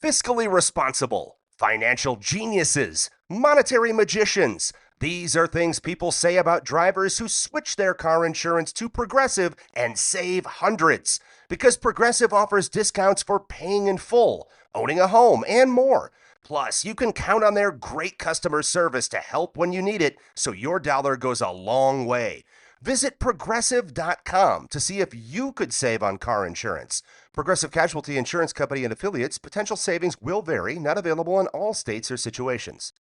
fiscally responsible, financial geniuses, monetary magicians. These are things people say about drivers who switch their car insurance to Progressive and save hundreds. Because Progressive offers discounts for paying in full, owning a home, and more. Plus, you can count on their great customer service to help when you need it, so your dollar goes a long way. Visit Progressive.com to see if you could save on car insurance. Progressive Casualty Insurance Company and Affiliates. Potential savings will vary. Not available in all states or situations.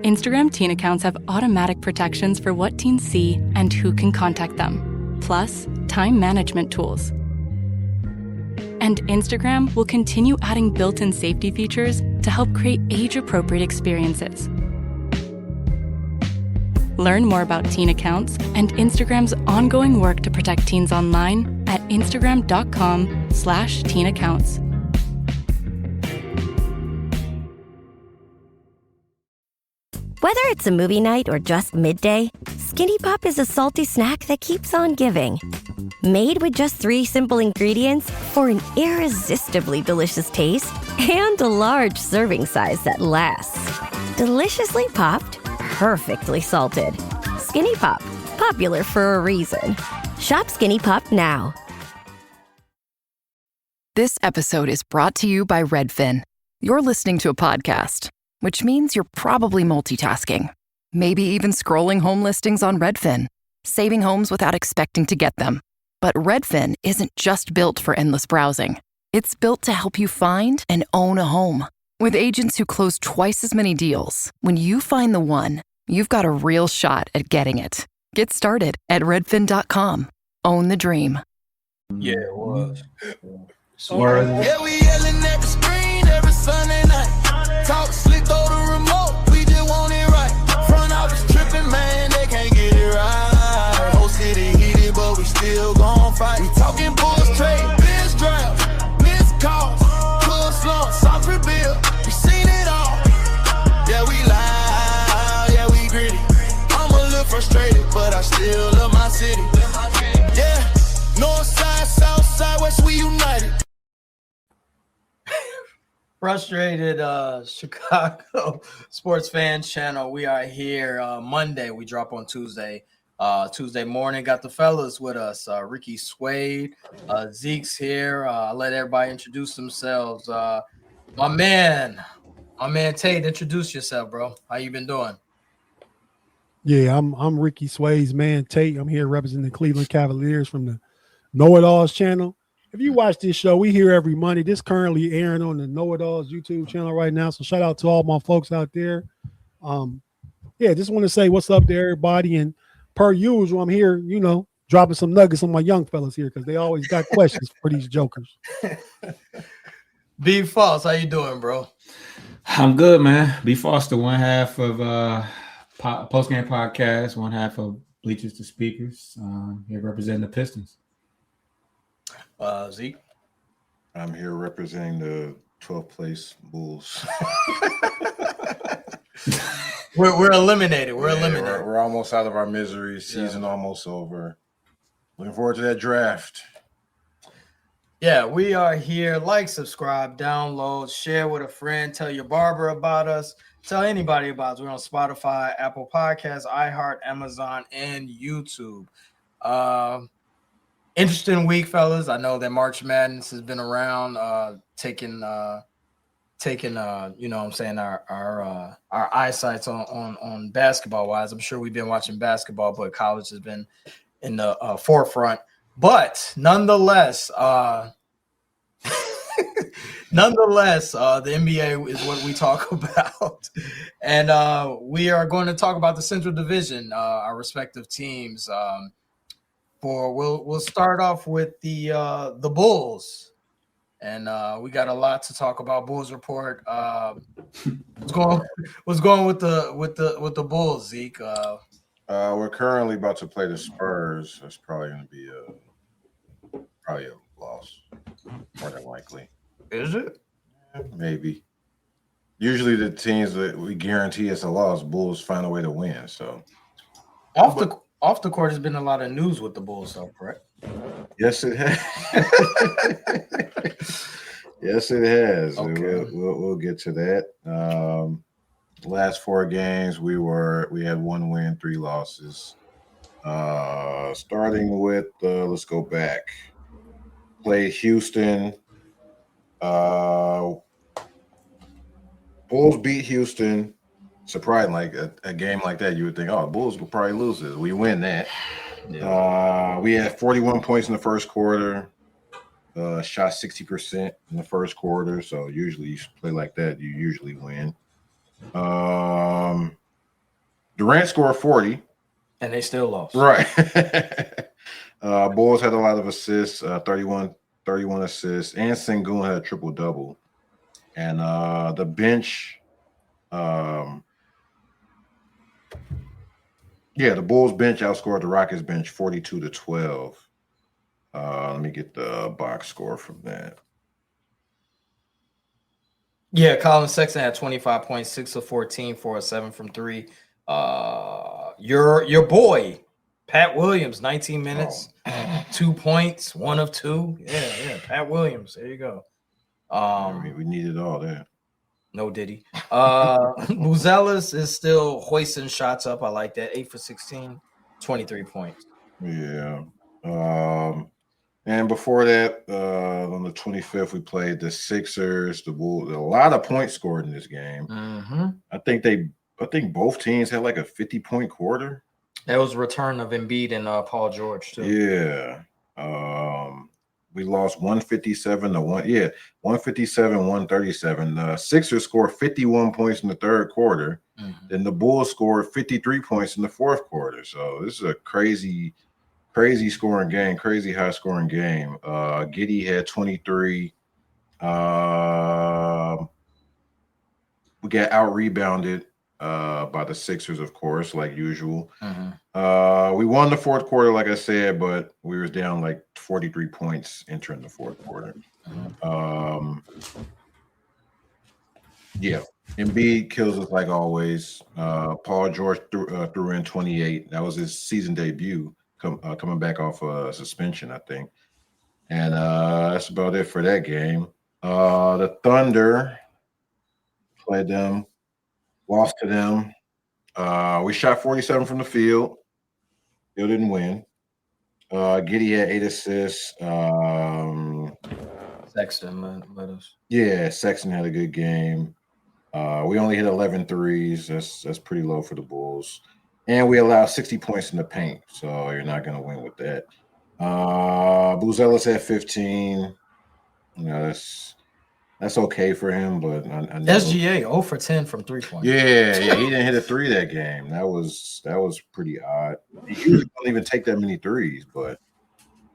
Instagram teen accounts have automatic protections for what teens see and who can contact them, plus time management tools. And Instagram will continue adding built-in safety features to help create age-appropriate experiences. Learn more about teen accounts and Instagram's ongoing work to protect teens online at instagram.com/teen accounts. Whether it's a movie night or just midday, Skinny Pop is a salty snack that keeps on giving. Made with just 3 simple ingredients for an irresistibly delicious taste and a large serving size that lasts. Deliciously popped, perfectly salted. Skinny Pop, popular for a reason. Shop Skinny Pop now. This episode is brought to you by Redfin. You're listening to a podcast, which means you're probably multitasking. Maybe even scrolling home listings on Redfin, saving homes without expecting to get them. But Redfin isn't just built for endless browsing. It's built to help you find and own a home. With agents who close twice as many deals, when you find the one, you've got a real shot at getting it. Get started at redfin.com. Own the dream. Yeah, it was. Yeah, we yelling at the screen every Sunday night. Talk slick through the remote, we just want it right. Front office tripping, man, they can't get it right. Whole city heated, but we still gon' fight. We talking Bulls trade, biz draft, missed calls, pull slump, soft rebuild. We seen it all. Yeah, we loud, yeah, we gritty. I'm a little frustrated, but I still love my city. Yeah, north side, south side, west, we united. Frustrated Chicago sports fans channel. We are here Monday. We drop on Tuesday. Tuesday morning, got the fellas with us. Ricky Suede, Zeke's here. I'll let everybody introduce themselves. My man Tate, introduce yourself, bro. How you been doing? Yeah, I'm Ricky Suede's man Tate. I'm here representing the Cleveland Cavaliers from the Know It Alls channel. If you watch this show, we here every Monday. This currently airing on the Know It Alls YouTube channel right now. So shout out to all my folks out there. Just want to say what's up to everybody. And per usual, I'm here, dropping some nuggets on my young fellas here because they always got questions for these jokers. B False, how you doing, bro? I'm good, man. B Foster, one half of Postgame Podcast, one half of Bleachers to Speakers. Here representing the Pistons. Zeke? I'm here representing the 12th place Bulls. We're eliminated. We're eliminated. We're almost out of our misery. Season almost over. Looking forward to that draft. Yeah, we are here. Like, subscribe, download, share with a friend. Tell your barber about us. Tell anybody about us. We're on Spotify, Apple Podcasts, iHeart, Amazon, and YouTube. Interesting week, fellas. I know that March Madness has been around, taking our eyesight's on basketball wise. I'm sure we've been watching basketball, but college has been in the forefront. But nonetheless, the NBA is what we talk about, and we are going to talk about the Central Division, our respective teams. We'll start off with the Bulls, and we got a lot to talk about. Bulls report. What's going with the Bulls, Zeke? We're currently about to play the Spurs. That's probably going to be a loss, more than likely. Is it? Maybe. Usually the teams that we guarantee it's a loss, Bulls find a way to win. So off the court has been a lot of news with the Bulls, though, correct? Yes, it has. Yes, it has. Okay. We'll get to that. Last 4 games, we had 1 win, 3 losses. Starting with let's go back. Played Houston. Bulls beat Houston. Surprising, like a game like that, you would think, oh, the Bulls will probably lose this. We win that. Yeah. We had 41 points in the first quarter. Shot 60% in the first quarter. So usually you play like that, you usually win. Durant scored 40. And they still lost. Right. Bulls had a lot of assists, 31 assists, and Sengun had a triple-double. And the bench, the Bulls bench outscored the Rockets bench 42-12. Let me get the box score from that. Yeah, Colin Sexton had 25 points, 6 of 14, 4 of 7 from 3. Your boy, Pat Williams, 19 minutes, 2 points, 1 of 2. Yeah, Pat Williams. There you go. We needed all that. No Diddy. Buzelis is still hoisting shots up. I like that. 8 for 16, 23 points. Yeah. And before that, on the 25th, we played the Sixers, the Bulls. A lot of points scored in this game. Mm-hmm. I think both teams had like a 50-point quarter. That was a return of Embiid and Paul George too. Yeah. We lost 157 to 1. Yeah, 157, 137. The Sixers scored 51 points in the third quarter. Mm-hmm. Then the Bulls scored 53 points in the fourth quarter. So this is a crazy scoring game, crazy high scoring game. Giddey had 23. We got out rebounded by the Sixers, of course, like usual. Mm-hmm. We won the fourth quarter, like I said, but we was down like 43 points entering the fourth quarter. Mm-hmm. Embiid kills us like always. Paul George threw in 28. That was his season debut, coming back off a suspension, I think. And that's about it for that game. The Thunder played them. Lost to them. We shot 47 from the field. Still didn't win. Giddey had 8 assists. Sexton let us. Yeah, Sexton had a good game. We only hit 11 threes. That's pretty low for the Bulls. And we allowed 60 points in the paint, so you're not going to win with that. Buzelis had 15. You know, that's okay for him, but SGA 0 for 10 from 3-point. Yeah, he didn't hit a 3 that game. That was pretty odd. He usually don't even take that many threes, but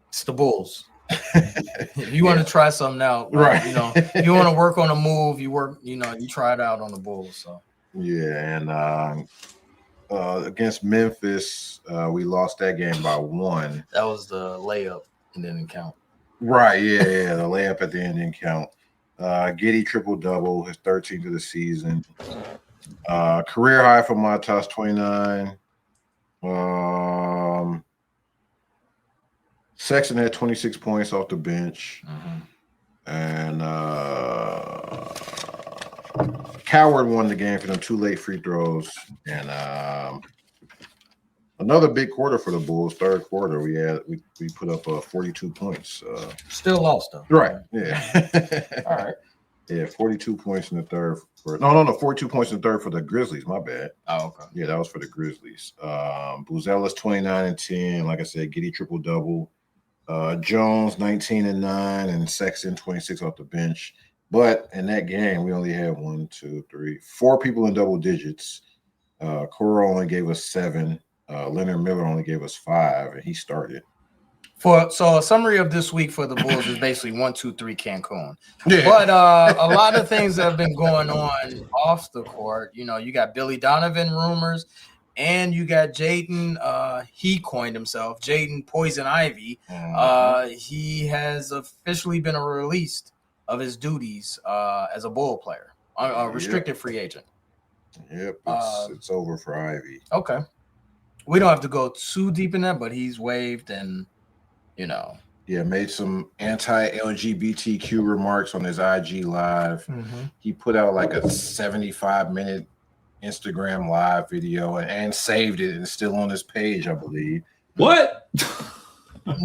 it's the Bulls. You want to try something out, right? You know, you want to work on a move. You try it out on the Bulls. So yeah, and against Memphis, we lost that game by 1. That was the layup and didn't count. Right? Yeah, the layup at the end didn't count. Giddey triple-double, his 13th of the season. Career high for Matas, 29. Sexton had 26 points off the bench. Mm-hmm. And Coward won the game for them 2 late free throws. And another big quarter for the Bulls. Third quarter, we put up 42 points. Still lost though. Right. Yeah. All right. Yeah, 42 points in the third. 42 points in the third for the Grizzlies. My bad. Oh, okay. Yeah, that was for the Grizzlies. Buzelis 29 and 10. Like I said, Giddey triple-double. Jones 19 and 9, and Sexton 26 off the bench. But in that game, we only had 4 people in double digits. Coro only gave us 7. Leonard Miller only gave us 5, and he started. So a summary of this week for the Bulls is basically 1, 2, 3 Cancun. Yeah. But a lot of things have been going on off the court. You know, you got Billy Donovan rumors, and you got Jaden. He coined himself Jaden Poison Ivy. He has officially been released of his duties as a Bull player, a restricted free agent. Yep, it's over for Ivy. Okay. We don't have to go too deep in that, but he's waived, and you know, made some anti-LGBTQ remarks on his IG live. He put out like a 75-minute Instagram live video and saved it, and it's still on his page, I believe. What?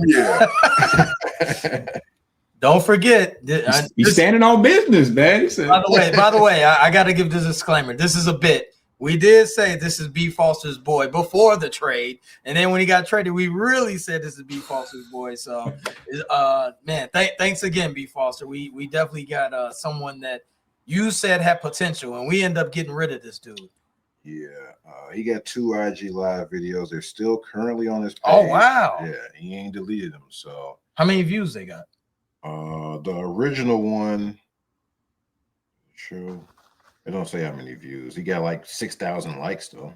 Yeah. Don't forget, he's standing on business, man. By the way, I got to give this disclaimer. This is a bit. We did say this is B. Foster's boy before the trade, and then when he got traded, we really said this is B. Foster's boy. So, man, thanks again, B. Foster. We definitely got someone that you said had potential, and we end up getting rid of this dude. Yeah, he got 2 IG live videos. They're still currently on his page. Oh wow! Yeah, he ain't deleted them. So, how many views they got? The original one, sure. They don't say how many views. He got like 6,000 likes though.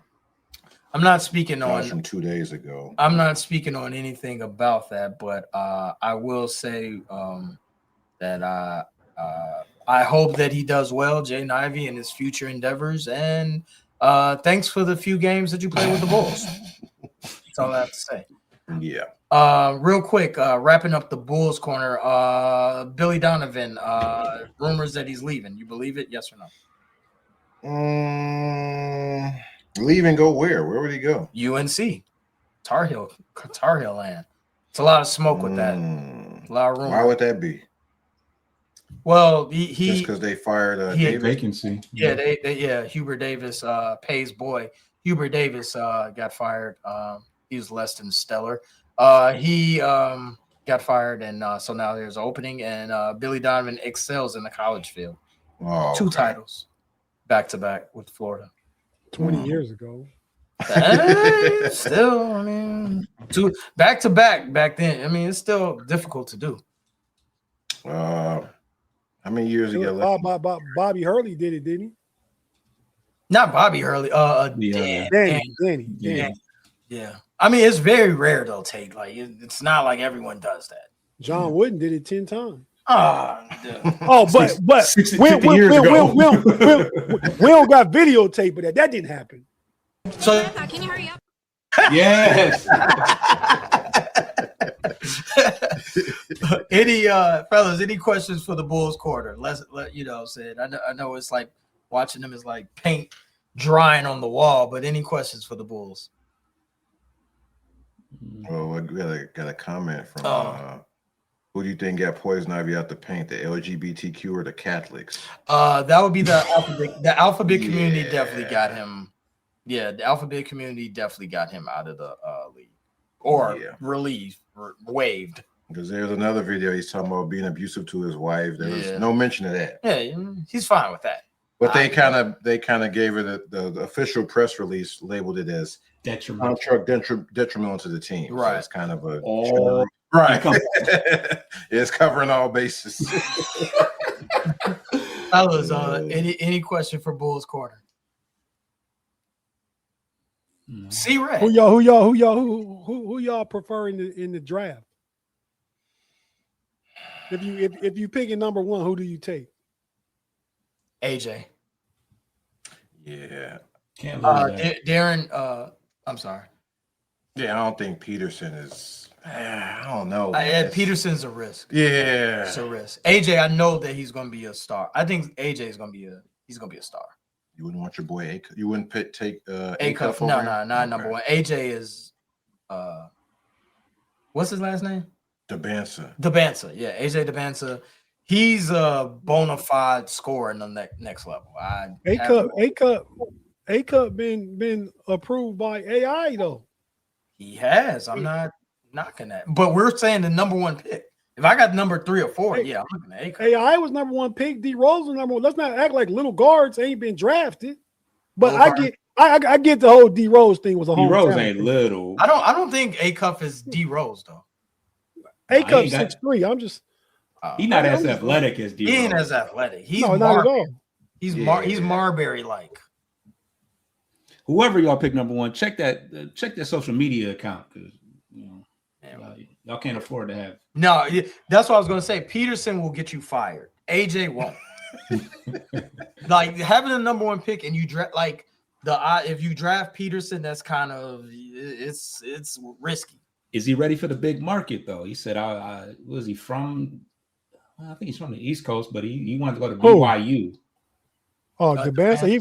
I'm not speaking on from 2 days ago. I'm not speaking on anything about that, but I will say that I hope that he does well, Jaden Ivey, in his future endeavors. And thanks for the few games that you played with the Bulls. That's all I have to say. Yeah. Real quick, wrapping up the Bulls corner. Billy Donovan, rumors that he's leaving. You believe it? Yes or no? Leave and go where? Where would he go? UNC, Tar Heel land. It's a lot of smoke with that. A lot of rumors. Why would that be? Well, just because they fired Davis. Vacancy. Yeah, they Hubert Davis, Pay's boy. Hubert Davis got fired. He was less than stellar. He got fired, and so now there's an opening, and Billy Donovan excels in the college field. Oh, 2 titles back to back with Florida. 20 years ago. Still, I mean, 2 back to back back then. I mean, it's still difficult to do. How many years ago? Bobby Hurley did it, didn't he? Not Bobby Hurley. Danny. Yeah. I mean, it's very rare though, Tate. Like it's not like everyone does that. John Wooden did it 10 times. But we don't got videotape of that. That didn't happen. So can you hurry up? Yes. Any questions for the Bulls quarter? Let said. I know it's like watching them is like paint drying on the wall, but any questions for the Bulls? Well, I got a comment from who do you think got poison ivy out the paint, the LGBTQ or the Catholics? That would be the alphabet community definitely got him. Yeah, the alphabet community definitely got him out of the league or relieved or waived. Because there's another video he's talking about being abusive to his wife. There was no mention of that. Yeah, he's fine with that. But they kind of gave her the official press release, labeled it as detrimental to the team. Right. So it's kind of a right. It's covering all bases. Fellas, any question for Bulls corner? See, Red. Who y'all prefer in the draft? If you pick a number 1, who do you take? AJ. Yeah. Can't lose that. Darren. I'm sorry. Yeah, I don't think Peterson is. I don't know. Peterson's a risk. Yeah, it's a risk. AJ, I know that he's going to be a star. I think AJ is going to be a star. You wouldn't want your boy You wouldn't take A-Cuff? No, not number 1. AJ is what's his last name? Debansa. Yeah, AJ Debansa. He's a bona fide scorer in the next level. A-Cup been approved by AI though. He has. I'm not knocking that, but we're saying the number 1 pick. If I got number 3 or 4, I'm looking at A-Cup. AI was number 1 pick. D Rose was number 1. Let's not act like little guards ain't been drafted. But I get the whole D Rose thing was a home. D Rose ain't little. I don't think A-Cup is D Rose though. A-Cup 6'3". I'm just. He's not as athletic as D Rose. He ain't as athletic. He's not at all. He's Marbury like. Whoever y'all pick number 1, check that social media account because y'all can't afford to have. No, that's what I was gonna say. Peterson will get you fired. AJ won't. Like having a number 1 pick and you draft if you draft Peterson, that's kind of it's risky. is he ready for the big market though? He said, was he from? I think he's from the East Coast, but he wanted to go to BYU. Oh, Gabanza, he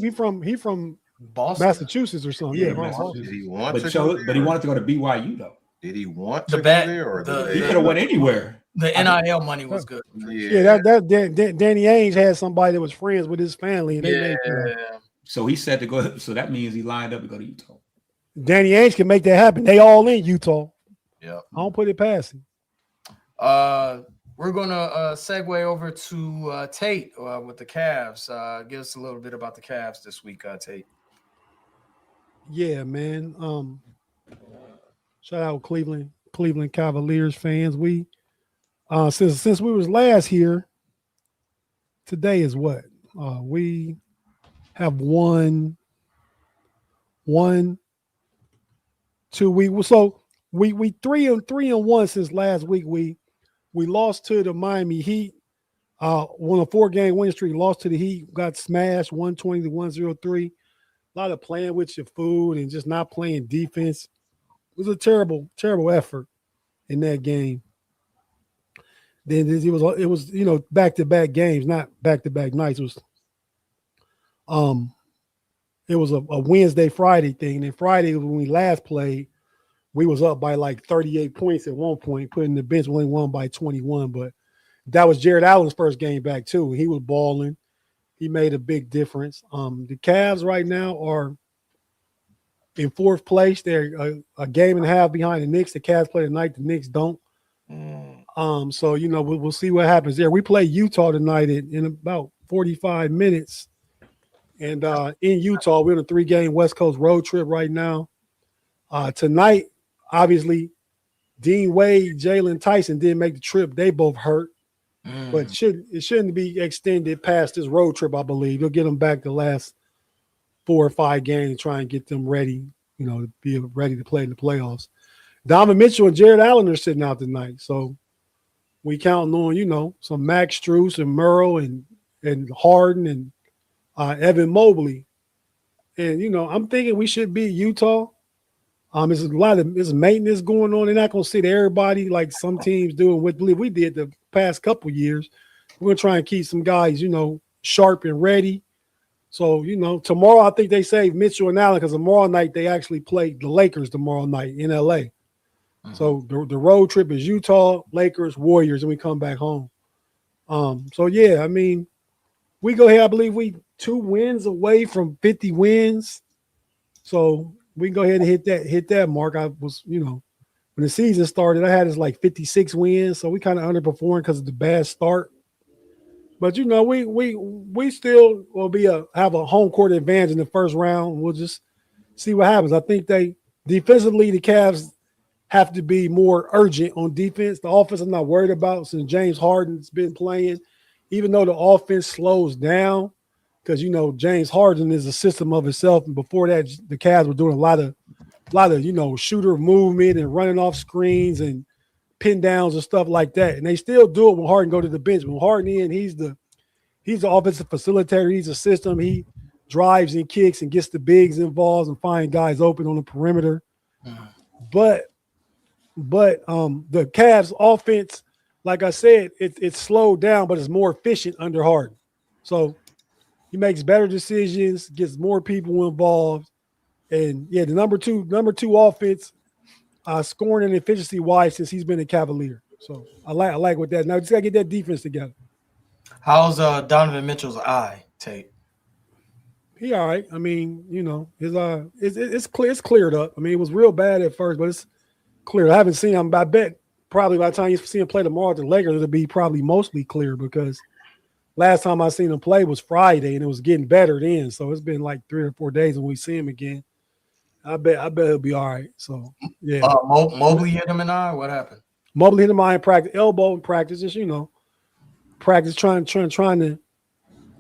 from Boston, Massachusetts or something. Yeah, Massachusetts. Did he want but he wanted to go to BYU though. Did he want to go there, or he could have went anywhere? The NIL money was good. Yeah, Danny Ainge had somebody that was friends with his family, and they so he said to go. So that means he lined up to go to Utah. Danny Ainge can make that happen. They all in Utah. Yeah, I don't put it past him. We're gonna segue over to Tate with the Cavs. Give us a little bit about the Cavs this week, Tate. Yeah, man. Shout out Cleveland Cavaliers fans. We since we was last here, today is what? We have won 1, 2 weeks. So we 3-1 since last week. We lost to the Miami Heat. Won a 4-game winning streak, lost to the Heat, got smashed 120-103. A lot of playing with your food and just not playing defense. It was a terrible, terrible effort in that game. Then it was back-to-back games, not back-to-back nights. It was a Wednesday, Friday thing. And then Friday, when we last played, we was up by like 38 points at one point, putting the bench, only won by 21. But that was Jared Allen's first game back too. He was balling. He made a big difference. The Cavs right now are in 4th place. They're a game and a half behind the Knicks. The Cavs play tonight. The Knicks don't. So we'll see what happens there. We play Utah tonight in about 45 minutes. And in Utah, we're on a 3-game West Coast road trip right now. Tonight, obviously, Dean Wade, Jalen Tyson didn't make the trip. They both hurt. But it shouldn't be extended past this road trip, I believe. You'll get them back the last 4 or 5 games and try and get them ready, to be ready to play in the playoffs. Donovan Mitchell and Jared Allen are sitting out tonight. So we counting on, some Max Strus and Merle and Harden and Evan Mobley. And, I'm thinking we should beat Utah. There's maintenance going on. They're not going to sit everybody like some teams do and what we did the past couple years. We're going to try and keep some guys, sharp and ready. So, tomorrow I think they save Mitchell and Allen because tomorrow night they actually play the Lakers tomorrow night in L.A. So the road trip is Utah, Lakers, Warriors, and we come back home. We go here. I believe we 2 wins away from 50 wins. So we can go ahead and hit that mark. I was, when the season started, I had us like 56 wins. So we kind of underperformed because of the bad start. But we still will have a home court advantage in the first round. We'll just see what happens. I think defensively, the Cavs have to be more urgent on defense. The offense I'm not worried about since James Harden's been playing. Even though the offense slows down, because James Harden is a system of itself, and before that, the Cavs were doing a lot of shooter movement and running off screens and pin downs and stuff like that. And they still do it when Harden go to the bench. When Harden he's the offensive facilitator. He's a system. He drives and kicks and gets the bigs involved and find guys open on the perimeter. But the Cavs offense, like I said, it's slowed down, but it's more efficient under Harden. So he makes better decisions, gets more people involved. And yeah, the number two offense, scoring and efficiency wise since he's been a Cavalier. So I like with that. Now just gotta get that defense together. How's Donovan Mitchell's eye, Tate? He all right. I mean, his it's cleared up. I mean, it was real bad at first, but it's cleared. I haven't seen him. I bet probably by the time you see him play tomorrow at the Lakers, it'll be probably mostly clear because last time I seen him play was Friday and it was getting better then. So it's been like 3 or 4 days when we see him again. I bet he'll be all right. So yeah. Mobley hit him in the eye. What happened? Mobley hit him in the eye in practice, elbow in practice, just practice trying to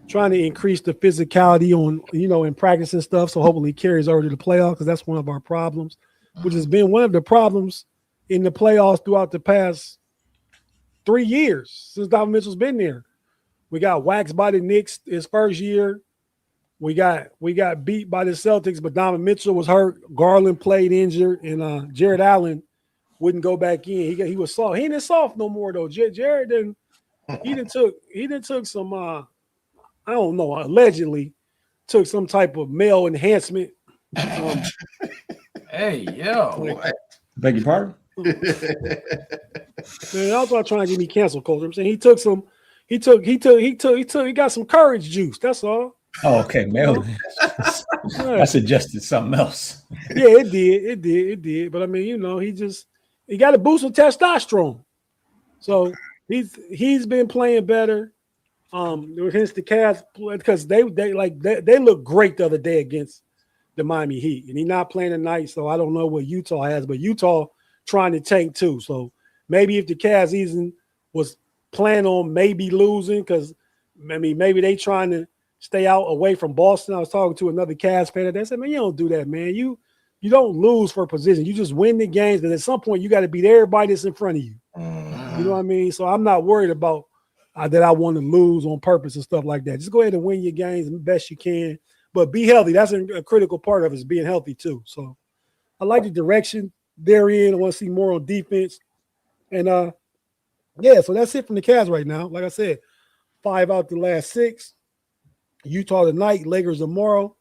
increase the physicality on in practice and stuff. So hopefully he carries over to the playoffs because that's one of our problems, which has been one of the problems in the playoffs throughout the past 3 years since Donovan Mitchell's been there. We got waxed by the Knicks his first year. We got beat by the Celtics, but Donovan Mitchell was hurt. Garland played injured, and Jared Allen wouldn't go back in. He was soft. He ain't soft no more though. Jared didn't. He didn't took some. I don't know. Allegedly, took some type of male enhancement. Hey, yo. Beg your pardon? Man, also trying to get me canceled culture. I'm saying he took some. He got some courage juice. That's all. Oh, okay, male. I suggested something else. Yeah, it did. But I mean, he got a boost of testosterone. So he's been playing better. Against the Cavs because they look great the other day against the Miami Heat, and he's not playing tonight. So I don't know what Utah has, but Utah trying to tank too. So maybe if the Cavs season was planning on maybe losing, because I mean maybe they trying to stay out away from Boston. I was talking to another Cavs fan that said, "Man, you don't do that, man. You don't lose for position. You just win the games, and at some point you got to beat everybody that's in front of you." You know what I mean? So I'm not worried about that I want to lose on purpose and stuff like that. Just go ahead and win your games the best you can, but be healthy. That's a critical part of it, is being healthy too. So I like the direction they're in. I want to see more on defense. And so that's it from the Cavs right now. Like I said, 5 out the last 6. Utah tonight, Lakers tomorrow,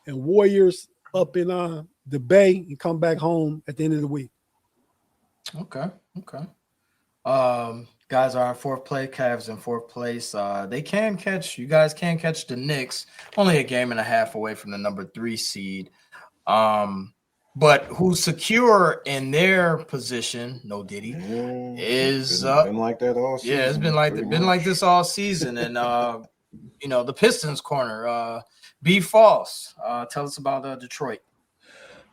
and Warriors up in the Bay and come back home at the end of the week. Okay. Guys are in 4th place. Cavs in 4th place. You guys can catch the Knicks, only a game and a half away from the number 3 seed. But who's secure in their position? No Diddy is been like that all season. Yeah, it's been like this all season. And the Pistons corner. B False. Tell us about Detroit.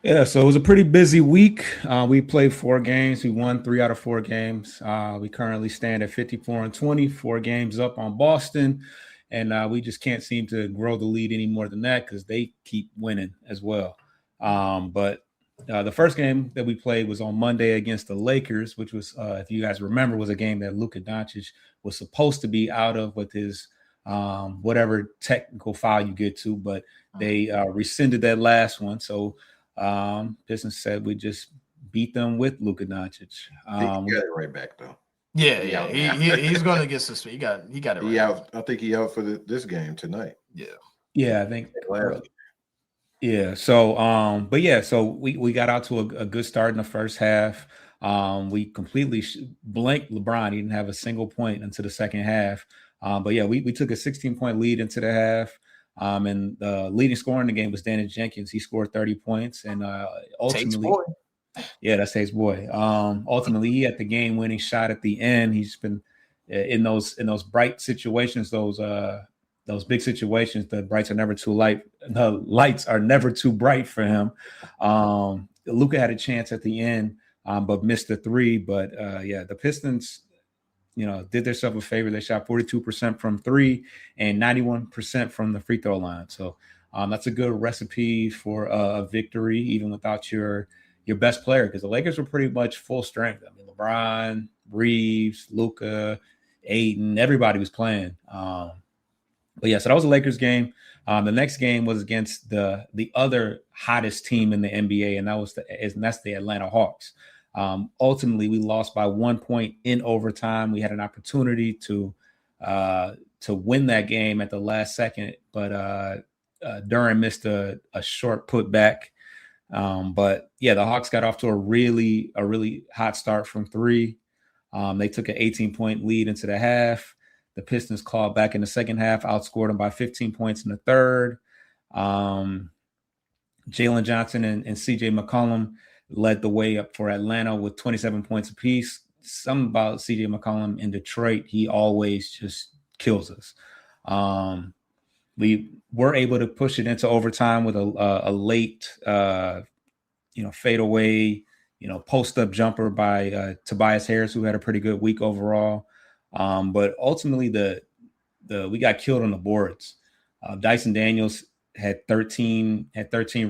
Yeah, so it was a pretty busy week. We played 4 games. We won 3 out of 4 games. We currently stand at 54-20, 4 games up on Boston. And we just can't seem to grow the lead any more than that because they keep winning as well. But the first game that we played was on Monday against the Lakers, which was, if you guys remember, was a game that Luka Doncic was supposed to be out of with his whatever technical foul you get to. But they rescinded that last one. So Pistons said we just beat them with Luka Doncic. He got it right back though. Yeah. He's going to get suspended. He got it right. I think he out for this game tonight. Yeah, I think. Yeah. So, so we got out to a good start in the first half. We completely blanked LeBron. He didn't have a single point into the second half. We took a 16-point lead into the half. And the leading scorer in the game was Danny Jenkins. He scored 30 points, and ultimately, that's Tate's boy. Ultimately, he had the game-winning shot at the end. He's been in those bright situations, those big situations. The lights are never too light. The lights are never too bright for him. Luka had a chance at the end, but missed the 3. But the Pistons, did themselves a favor. They shot 42% from 3 and 91% from the free throw line. So that's a good recipe for a victory, even without your best player, because the Lakers were pretty much full strength. I mean, LeBron, Reeves, Luka, Ayton, everybody was playing. So that was a Lakers game. The next game was against the other hottest team in the NBA, and that's the Atlanta Hawks. Ultimately, we lost by 1 point in overtime. We had an opportunity to win that game at the last second, but Durant missed a short putback. The Hawks got off to a really hot start from 3. They took an 18-point lead into the half. The Pistons clawed back in the second half, outscored them by 15 points in the third. Jalen Johnson and CJ McCollum led the way up for Atlanta with 27 points apiece. Something about CJ McCollum in Detroit, he always just kills us. We were able to push it into overtime with a late, fadeaway, post-up jumper by Tobias Harris, who had a pretty good week overall. But ultimately, we got killed on the boards. Dyson Daniels had 13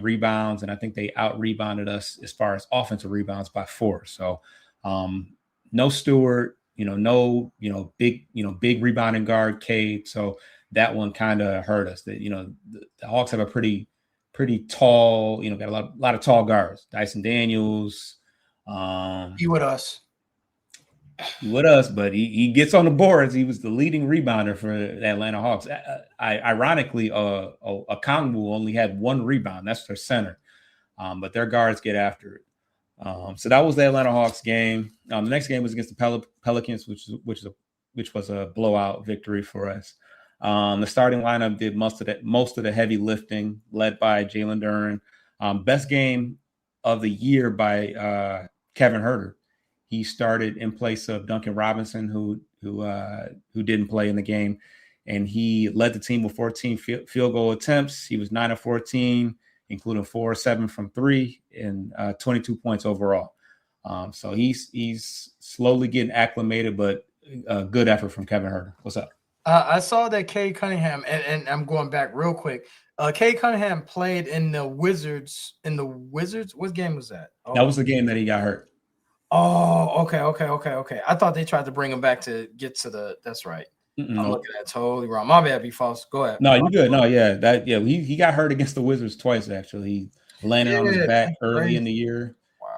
rebounds, and I think they out-rebounded us as far as offensive rebounds by 4. So no Stewart, big rebounding guard, Cade. So that one kind of hurt us. That the Hawks have a pretty tall, got a lot of tall guards. Dyson Daniels, He with us. But he gets on the boards. He was the leading rebounder for the Atlanta Hawks. Ironically, Okongwu only had 1 rebound. That's their center. But their guards get after it. So that was the Atlanta Hawks game. The next game was against the Pelicans, which was a blowout victory for us. The starting lineup did most of the heavy lifting, led by Jalen Duren. Best game of the year by Kevin Huerter. He started in place of Duncan Robinson, who didn't play in the game, and he led the team with 14 field goal attempts. He was 9 of 14, including 4 or 7 from 3, and 22 points overall. So he's slowly getting acclimated, but a good effort from Kevin Huerter. What's up? I saw that Cade Cunningham, and I'm going back real quick. Cade Cunningham played in the Wizards. What game was that? That was the game that he got hurt. Oh, okay. I thought they tried to bring him back to get to the. That's right. I'm looking at it totally wrong. My bad, be false. Go ahead. No, you're good. No, yeah, he got hurt against the Wizards twice actually. He landed on his back early in the year,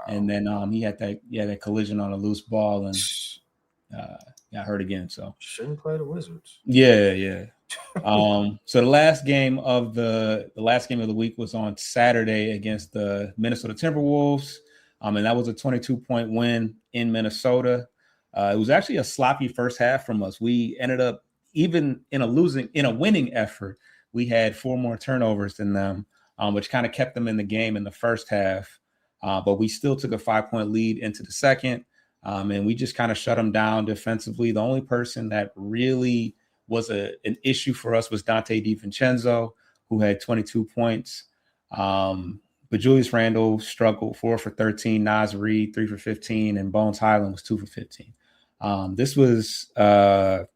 and then he had that collision on a loose ball and got hurt again. So shouldn't play the Wizards. Yeah. So the last game of the week was on Saturday against the Minnesota Timberwolves. And that was a 22-point win in Minnesota. It was actually a sloppy first half from us. We ended up, even in a winning effort, we had 4 more turnovers than them, which kind of kept them in the game in the first half. But we still took a 5-point lead into the second, and we just kind of shut them down defensively. The only person that really was an issue for us was Dante DiVincenzo, who had 22 points. But Julius Randle struggled, 4 for 13, Naz Reid 3 for 15, and Bones Highland was 2 for 15. This was Ant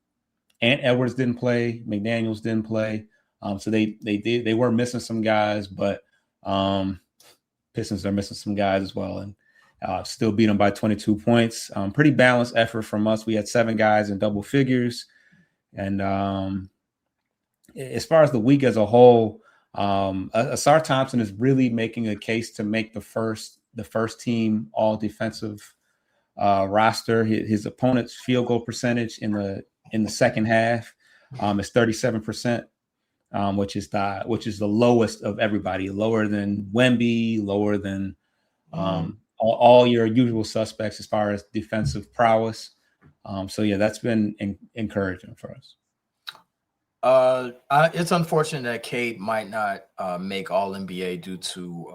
Edwards didn't play, McDaniels didn't play, so they were missing some guys, but Pistons are missing some guys as well, and still beat them by 22 points. Pretty balanced effort from us. We had 7 guys in double figures, and as far as the week as a whole. Isiah Thomas is really making a case to make the first team all defensive roster. His opponent's field goal percentage in the second half is 37%, which is the lowest of everybody, lower than Wemby, lower than all your usual suspects as far as defensive prowess. So yeah, that's been encouraging for us. It's unfortunate that Cade might not make All NBA due to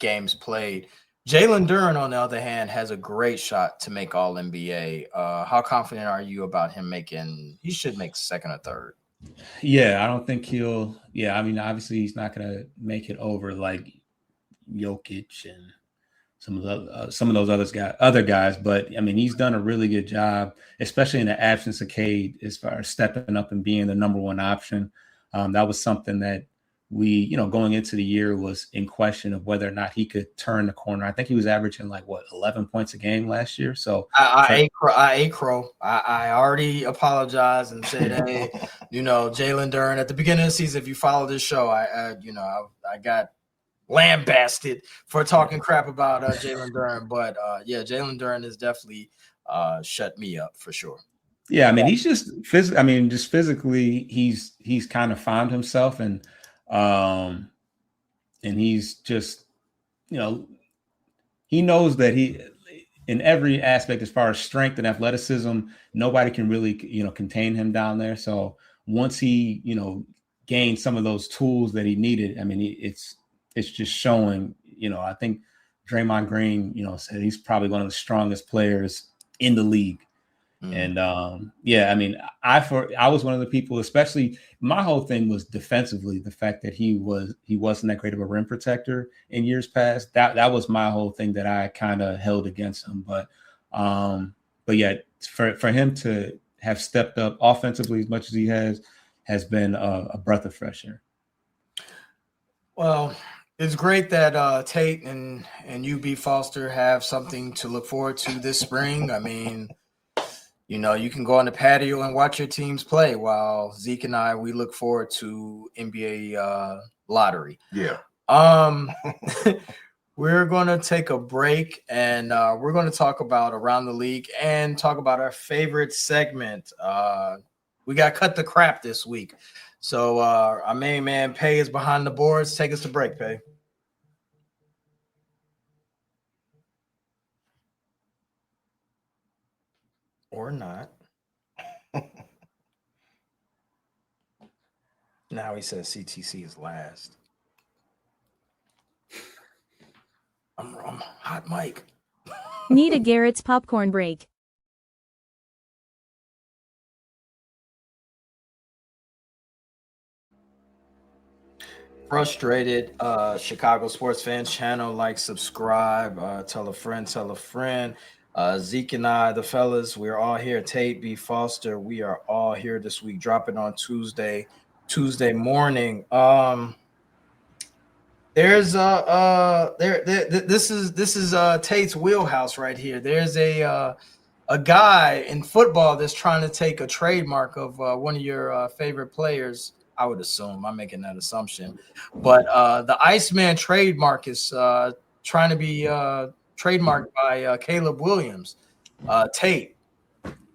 games played. Jalen Duren, on the other hand, has a great shot to make All NBA. How confident are you about him making? He should make second or third. Yeah, I don't think he'll. Yeah, I mean, obviously he's not going to make it over like Jokic and some of those other guys. But I mean, he's done a really good job, especially in the absence of Cade, as far as stepping up and being the number one option. That was something that we, going into the year was in question of whether or not he could turn the corner. I think he was averaging 11 points a game last year. So I ate crow. I already apologized and said, hey, Jalen Duren at the beginning of the season, if you follow this show, I got lambasted for talking crap about Jalen Duren, but Jalen Duren has definitely shut me up for sure. Yeah, I mean, he's just physically, he's kind of found himself, and he's just, he knows that he, in every aspect as far as strength and athleticism, nobody can really, contain him down there. So once he, gained some of those tools that he needed, I mean, it's just showing, I think Draymond Green, said he's probably one of the strongest players in the league. And I mean, I was one of the people, especially my whole thing was defensively, the fact that he wasn't that great of a rim protector in years past. That was my whole thing that I kind of held against him. But yeah, for him to have stepped up offensively as much as he has been a breath of fresh air. Well, it's great that Tate and UB Foster have something to look forward to this spring. I mean, you can go on the patio and watch your teams play, while Zeke and I, we look forward to NBA lottery. Yeah. We're going to take a break, and we're going to talk about around the league and talk about our favorite segment. We got Cut the Crap this week. So our main man, Pay, is behind the boards. Take us to break, Pay. Or not. Now he says CTC is last. I'm hot mic. Need a Garrett's popcorn break. Frustrated, Chicago Sports Fans channel, like, subscribe, tell a friend. Zeke and I, the fellas, we're all here. Tate B. Foster, we are all here this week, dropping on Tuesday morning. There's this is Tate's wheelhouse right here. There's a guy in football that's trying to take a trademark of one of your favorite players. I would assume. I'm making that assumption. But the Iceman trademark is trying to be trademarked by Caleb Williams. Tate,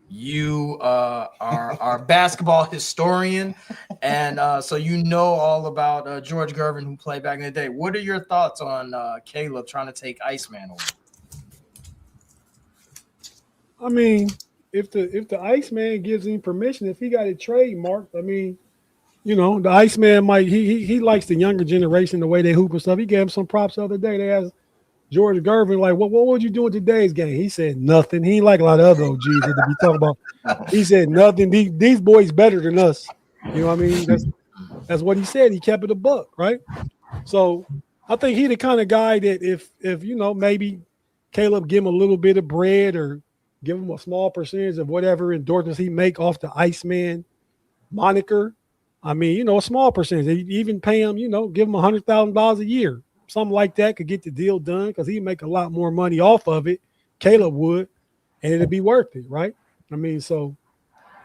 you are our basketball historian, and so you know all about George Gervin, who played back in the day. What are your thoughts on Caleb trying to take Iceman over? I mean, if the Iceman gives him permission, if he got it trademarked, I mean, you know, the Iceman might he likes the younger generation, the way they hoop and stuff. He gave him some props the other day. They asked George Gervin, like, what would you do in today's game? He said nothing. He ain't like a lot of other OGs that to be talking about. He said nothing. These boys better than us. You know what I mean? That's what he said. He kept it a buck, right? So I think he the kind of guy that if you know, maybe Caleb give him a little bit of bread or give him a small percentage of whatever endorsements he make off the Iceman moniker. I mean, you know, a small percentage. They even pay him, you know, give him $100,000 a year. Something like that could get the deal done because he'd make a lot more money off of it. Caleb would, and it'd be worth it, right? I mean, so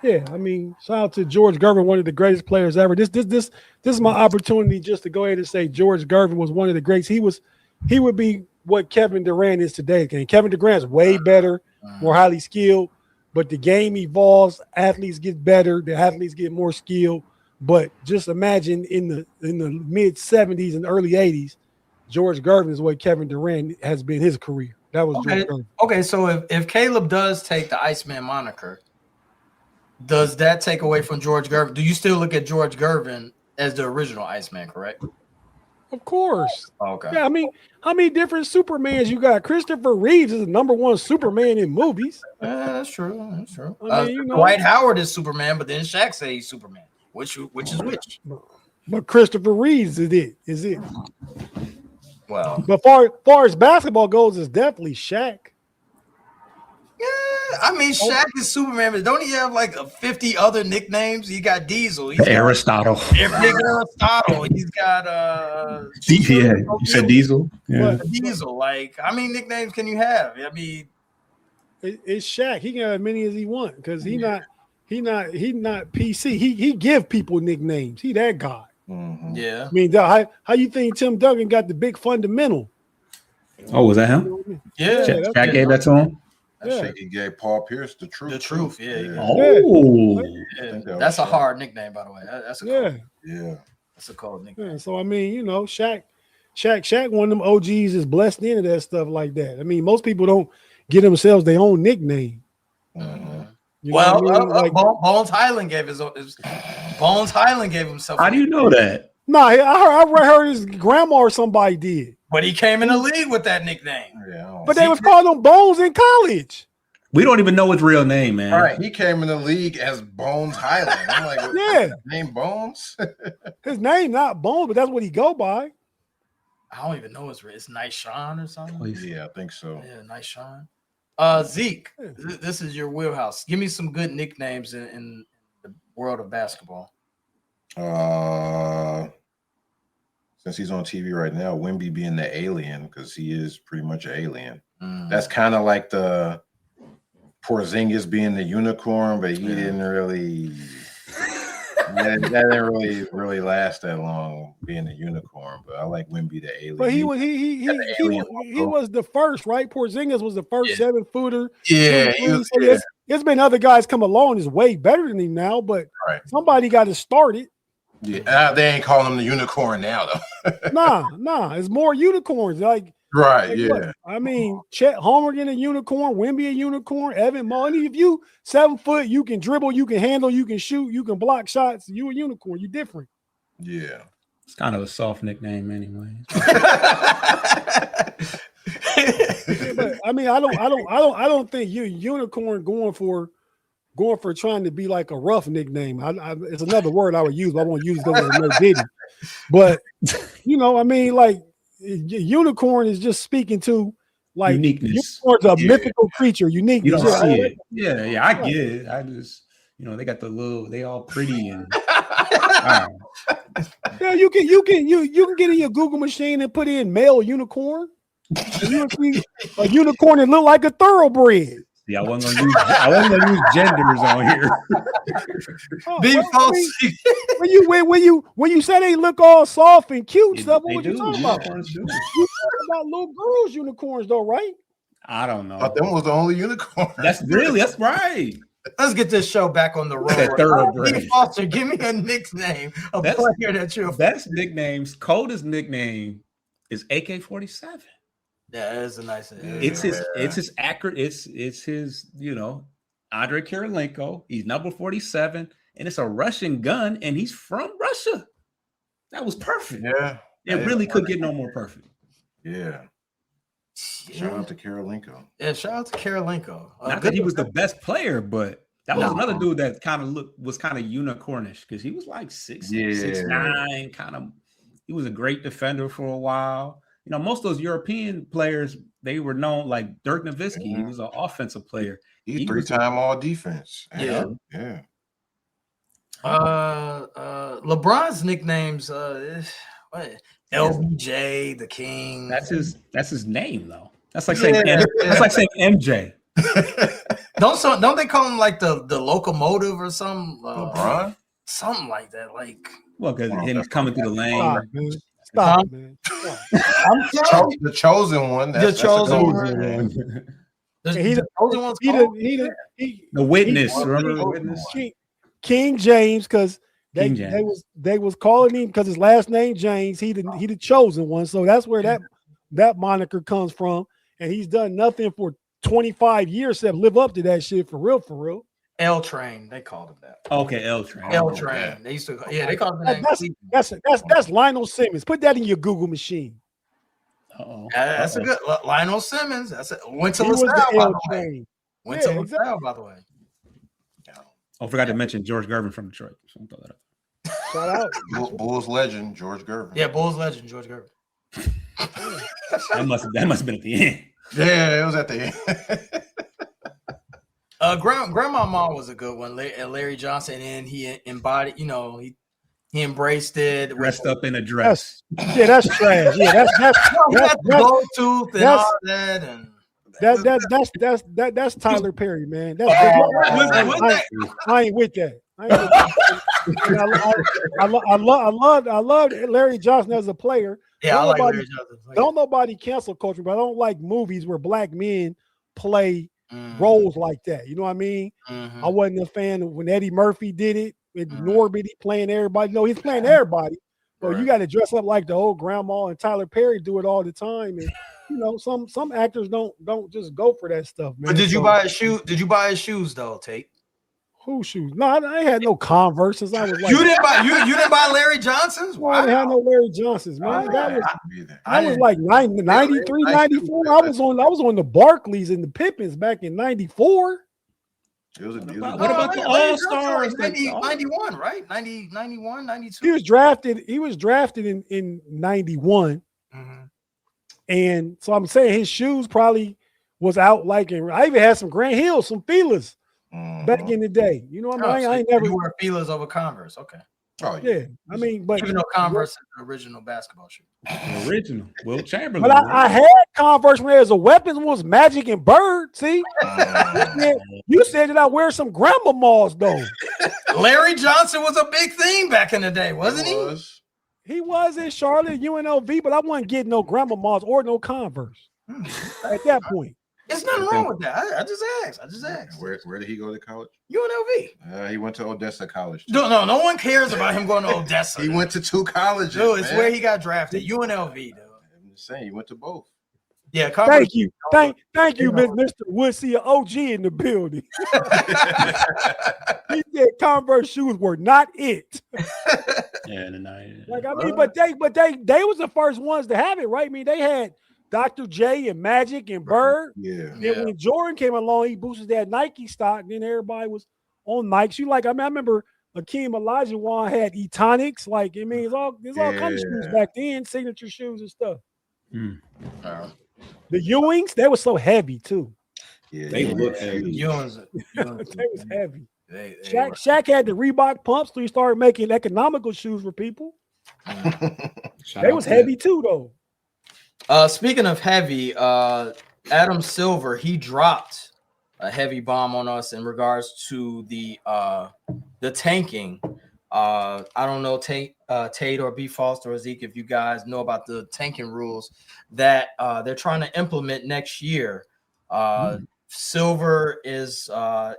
yeah, I mean, shout out to George Gervin, one of the greatest players ever. This is my opportunity just to go ahead and say George Gervin was one of the greats. He would be what Kevin Durant is today. And Kevin Durant's way better, more highly skilled, but the game evolves, athletes get better, the athletes get more skilled. But just imagine in the mid 70s and early 80s, George Gervin is what Kevin Durant has been his career. That was George Gervin. Okay, so if Caleb does take the Iceman moniker, does that take away from George Gervin? Do you still look at George Gervin as the original Iceman, correct? Of course. Okay. Yeah, I mean, how many different Supermans you got? Christopher Reeves is the #1 Superman in movies. Yeah, that's true. That's true. I mean, you know, Dwight Howard is Superman, but then Shaq says he's Superman. Which is which? But Christopher Reeves is it. Well, but far as basketball goes, it's definitely Shaq. Yeah, I mean, Shaq is Superman, but don't he have like 50 other nicknames? He got Diesel. Aristotle. Big Aristotle. He's got yeah, you said Diesel. Yeah. Diesel. Like, how many nicknames can you have? I mean, it's Shaq. He can have as many as he wants because he not PC. He give people nicknames. He that guy. Mm-hmm. Yeah. I mean, how you think Tim Duncan got the big fundamental? Oh, was that him? Yeah. Shaq gave that to him. Yeah. He gave Paul Pierce the truth. The truth, yeah. Oh, yeah. That's a hard nickname, by the way. That's a cold, yeah. That's a cold nickname. Yeah, so I mean, you know, Shaq, one of them OGs is blessed into that stuff like that. I mean, most people don't get themselves their own nickname. Mm-hmm. Well, Bones Highland gave Bones Highland gave himself. How do you know that? No, I heard his grandma or somebody did. But he came in the league with that nickname. Yeah, but they was calling him Bones in college. We don't even know his real name, man. All right, he came in the league as Bones Highland. I'm like, yeah, name Bones. His name not Bones, but that's what he go by. I don't even know his real. It's Nice Sean or something. Yeah, I think so. Yeah, Nice Sean. Zeke, this is your wheelhouse. Give me some good nicknames in the world of basketball. Since he's on TV right now, Wemby being the alien, because he is pretty much an alien. That's kind of like the Porzingis being the unicorn, but he didn't really that didn't really last that long being a unicorn, but I like Wemby the alien. But he was the first, right? Porzingis was the first 7-footer. Yeah, so there's been other guys come along is way better than him now, but somebody got to start it. Yeah, they ain't calling him the unicorn now though. nah, it's more unicorns. Look, I mean, Chet Holmgren a unicorn, Wemby a unicorn, Evan Mobley. If you 7 foot, you can dribble, you can handle, you can shoot, you can block shots. You a unicorn. You different. Yeah, it's kind of a soft nickname anyway. But I mean, I don't think you unicorn going for trying to be like a rough nickname. It's another word I would use, but I won't use it because there's no Diddy. But I mean, like. Unicorn is just speaking to like uniqueness. Unicorn's a mythical creature, unique. You don't see it. Yeah, I get it. I just, they got the little, they all pretty and. Yeah, you can get in your Google machine and put in male unicorn. And you see a unicorn that look like a thoroughbred. Yeah, I wasn't gonna use genders on here. When you say they look all soft and cute stuff, what you talking about? You talking about little girls unicorns though, right? I don't know. But them was the only unicorn. That's right. Let's get this show back on the road. Foster, give me a nickname. Player that you're best nicknames. Coldest nickname is AK-47. Yeah, that's a nice. It's his accurate. It's his. Andrei Kirilenko. He's number 47, and it's a Russian gun, and he's from Russia. That was perfect. Yeah, it really could get no more perfect. Yeah. Shout out to Kirilenko. Yeah, shout out to Kirilenko. Not that he was the best player, but that was another dude that was kind of unicornish because he was like 6'9", kind of. He was a great defender for a while. Most of those European players, they were known like Dirk Nowitzki. He was an offensive player. He's 3-time all defense. Yeah. LeBron's nicknames, LBJ, the King. That's his name though. That's like saying that's like saying MJ. Don't they call him like the locomotive or something? LeBron? Something like that. Like because he's coming through the lane. Stop, man. The chosen one. The chosen one. The witness. Remember the witness? King James, because they was calling him because his last name James. He the chosen one, so that's where that moniker comes from. And he's done nothing for 25 years except live up to that shit for real. L Train, they called him that. Okay, L Train. L Train. They used to, they called him that. That's Lionel Simmons. Put that in your Google machine. That's a good Lionel Simmons. Went to LaSalle, by the way. I forgot to mention George Gervin from Detroit. So I'll throw that up. Shout out. Bulls legend George Gervin. Yeah, Bulls legend George Gervin. that must have been at the end. Yeah, it was at the end. Grandma Mom was a good one. Larry Johnson, and he embodied, he embraced it. Dressed up in a dress. That's trash. Yeah, that's go-to and all that, and that's Tyler Perry, man. I ain't with that. I love Larry Johnson as a player. Yeah, I like Larry Johnson. Don't nobody cancel culture, but I don't like movies where black men play roles like that. You know what I mean? I wasn't a fan of when Eddie Murphy did it with Norbit playing everybody. No, he's playing everybody. So you got to dress up like the old grandma, and Tyler Perry do it all the time. And some actors don't just go for that stuff, man. But did you buy his shoe? Did you buy his shoes though, Tate? Whose shoes? No, I had no Converse. I was like, you didn't buy Larry Johnson's? Wow. I didn't have no Larry Johnson's, man. That was like 93, 94. I was on the Barclays and the Pippins back in 94. What about the All-Stars? 91, right? 91, 92. He was drafted in 91. And so I'm saying his shoes probably was out I even had some Grant Hill, some Feelers back in the day. You know what I mean? I ain't never wear Feelers over Converse. Okay. Oh yeah. I mean, but even though Converse is the original basketball shoe. Original. Will Chamberlain. But I had Converse when as a weapon was Magic and Bird. See, you said that I wear some grandma malls though. Larry Johnson was a big thing back in the day, wasn't he? He was in Charlotte, UNLV, but I wasn't getting no Grandma Moss or no Converse at that point. There's nothing wrong with that. I just asked. Where did he go to college? UNLV. He went to Odessa College. No one cares about him going to Odessa. He went to 2 colleges. Dude, it's where he got drafted. UNLV, dude. I'm just saying, he went to both. Yeah, thank you, Mr. Woodsy, OG in the building. He said Converse shoes were not it. Yeah, but they was the first ones to have it, right? I mean, they had Dr. J and Magic and Bird. Yeah. Then when Jordan came along, he boosted that Nike stock. And then everybody was on Nikes. I remember Akeem Olajuwon had Etonics. It's all kind of shoes back then, signature shoes and stuff. The Ewings, they were so heavy too. Yeah, they look heavy. They was heavy. Shaq had the Reebok pumps, so he started making economical shoes for people. They was heavy too, though. Speaking of heavy, Adam Silver, he dropped a heavy bomb on us in regards to the tanking. I don't know, Tate or B. Foster or Zeke, if you guys know about the tanking rules that they're trying to implement next year. Silver is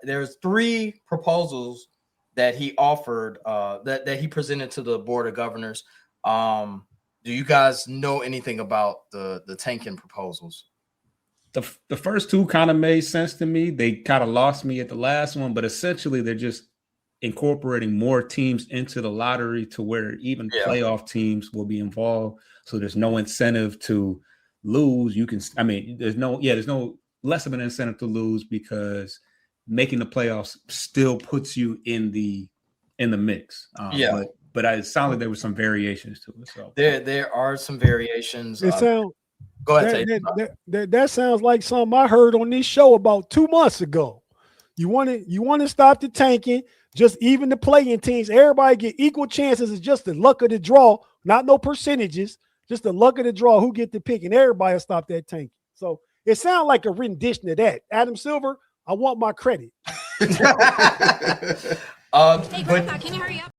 there's 3 proposals that he offered that he presented to the board of governors. Do you guys know anything about the tanking proposals? The first 2 kind of made sense to me. They kind of lost me at the last one, but essentially they're just incorporating more teams into the lottery to where even playoff teams will be involved. So there's no incentive to lose. There's no less of an incentive to lose because making the playoffs still puts you in the mix. But it sounds like there were some variations to it. So there are some variations. Go ahead. That sounds like something I heard on this show about 2 months ago. You want to stop the tanking, just even the playing teams. Everybody get equal chances. It's just the luck of the draw, not no percentages. Just the luck of the draw. Who get the pick, and everybody will stop that tanking. So it sounds like a rendition of that. Adam Silver, I want my credit. Hey, Grandpa, can you hurry up?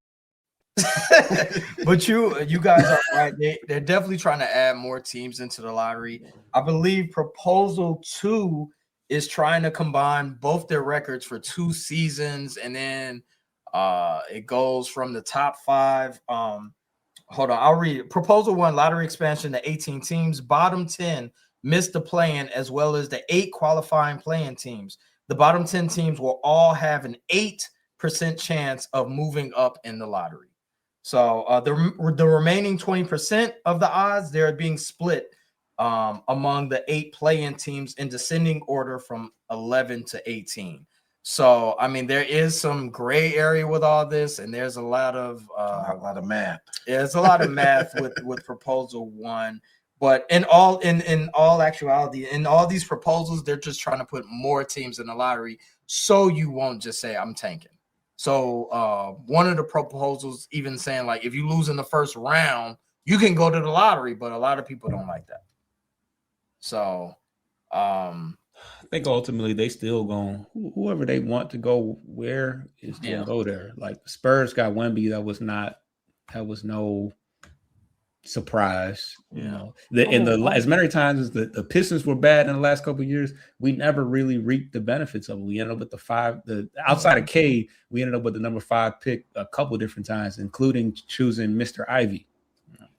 But you guys are right. They're definitely trying to add more teams into the lottery. I believe proposal 2 is trying to combine both their records for 2 seasons, and then it goes from the top 5. Hold on, I'll read it. Proposal 1, lottery expansion to 18 teams. Bottom 10 missed the play-in, as well as the 8 qualifying play-in teams. The bottom 10 teams will all have an 8% chance of moving up in the lottery. So the remaining 20% of the odds, they're being split among the 8 play-in teams in descending order from 11 to 18. So, I mean, there is some gray area with all this, and there's a lot of math. Yeah, it's a lot of math with proposal 1. But in all actuality, in all these proposals, they're just trying to put more teams in the lottery so you won't just say I'm tanking. So one of the proposals even saying, like, if you lose in the first round, you can go to the lottery, but a lot of people don't like that. So I think ultimately they still going whoever they want to go where is going to go there. Like the Spurs got Wemby, that was no surprise. You know, as many times as the Pistons were bad in the last couple of years, we never really reaped the benefits of it. We ended up with the outside of K, we ended up with the number 5 pick a couple of different times, including choosing Mr. Ivy.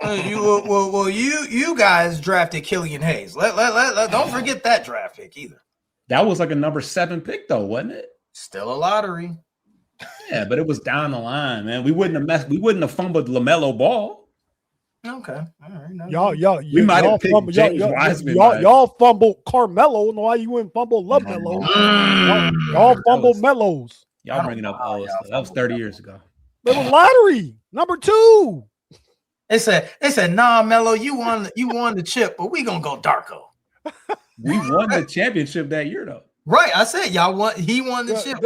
You guys drafted Killian Hayes. Don't forget that draft pick either. That was like a number 7 pick though, wasn't it? Still a lottery. Yeah, but it was down the line, man. We wouldn't have fumbled LaMelo Ball. Okay, all right. We might have picked James Wiseman. Y'all fumbled Carmelo. No, why you wouldn't fumble LaMelo? Y'all fumbled Melos. Y'all bringing up old stuff. That was 30 years ago. It was lottery number 2. They said, nah, Melo, you won the chip, but we gonna go Darko. We won the championship that year, though. Right, I said he won the chip.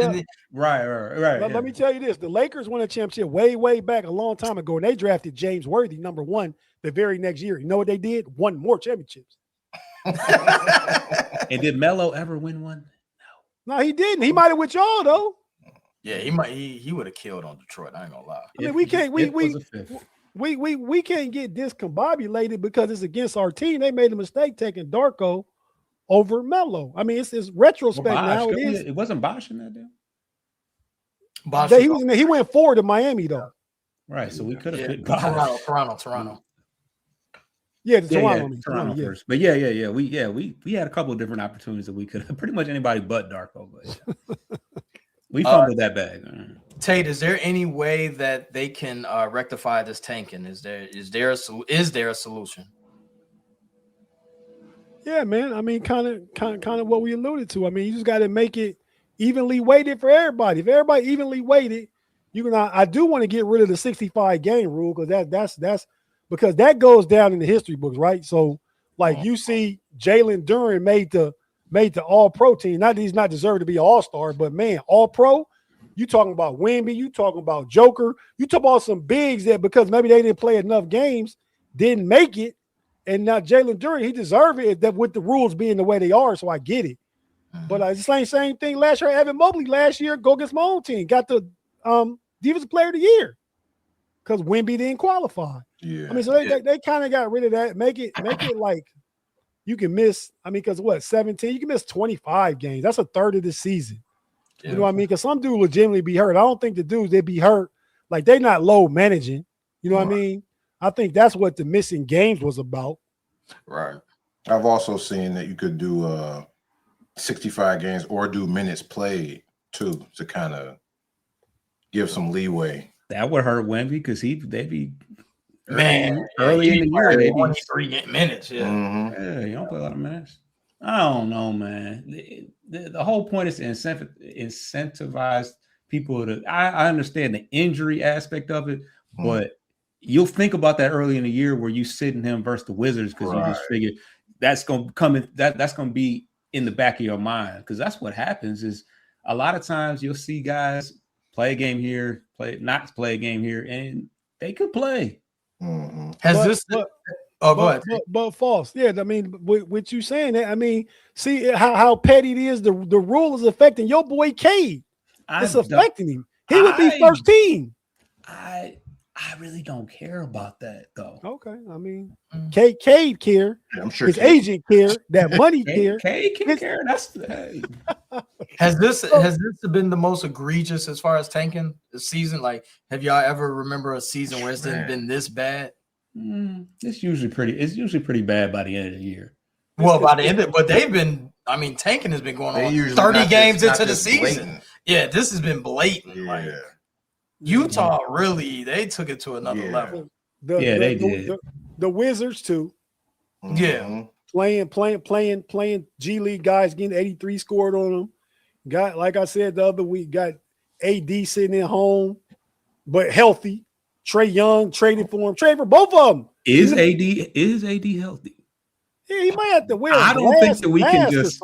Right. Let me tell you this: the Lakers won a championship way back a long time ago, and they drafted James Worthy number 1 the very next year. You know what they did? Won more championships. And did Melo ever win one? No, he didn't. He might have with y'all though. Yeah, he would have killed on Detroit. I ain't gonna lie. I mean, we can't we can't get discombobulated because it's against our team. They made a mistake taking Darko over Melo. I mean, it's retrospect now. It wasn't Bosh in that deal. Bosh he went forward to Miami though. Right, so we could have picked Toronto. Yeah, Toronto first. But yeah. We had a couple of different opportunities that we could have pretty much anybody but Darko. But we fumbled that bag. Tate, is there any way that they can rectify this tanking? Is there a solution? Yeah, man. I mean, kind of what we alluded to. I mean, you just got to make it evenly weighted for everybody. If everybody evenly weighted, you can. I do want to get rid of the 65 game rule because that's because that goes down in the history books, right? So, like you see, Jalen Durant made the All Pro team. Not that he's not deserved to be an All Star, but man, All Pro. You talking about Wemby? You talking about Joker? You talk about some bigs that because maybe they didn't play enough games, didn't make it, and now Jalen Durant, he deserved it. That with the rules being the way they are, so I get it. But it's the same thing last year. Evan Mobley last year go against my own team, got the Defensive Player of the Year because Wemby didn't qualify. Yeah, I mean, so they kind of got rid of that. Make it like you can miss. I mean, because 17, you can miss 25 games. That's a third of the season. Yeah. You know what I mean? Because some dude legitimately be hurt. I don't think the dudes they be hurt like they not low managing. You know what I mean? I think that's what the missing games was about. Right. I've also seen that you could do 65 games or do minutes played too to kind of give some leeway. That would hurt Wemby because they be early in the year they 23 minutes. Yeah, yeah, you don't play a lot of minutes. I don't know, man. The whole point is to incentivize people to. I understand the injury aspect of it, but you'll think about that early in the year where you sitting him versus the Wizards because you just figure that's going to come in. That's going to be in the back of your mind because that's what happens. Is a lot of times you'll see guys play a game here, not play a game here, and they could play. But false. Yeah, I mean, with you saying that, I mean, see how petty it is. The rule is affecting your boy Cade. It's affecting him. He would be first team. I really don't care about that though. Okay, I mean, Cade care. I'm sure his agent care. That money care. Cade can care. That's Has this been the most egregious as far as tanking the season? Like, have y'all ever remember a season where it's been this bad? It's usually pretty bad by the end of the year. Well, by the end of it, but they've been. I mean, tanking has been going on 30 games into the season. Blatant. Yeah, this has been blatant. Yeah. Like Utah really, they took it to another level. They did. The Wizards too. Yeah, playing G League guys getting 83 scored on them. Got like I said the other week, got AD sitting at home, but healthy. Trae Young traded for him. Trade for both of them. Is AD healthy? Yeah, he might have to wear. I don't think that we can just.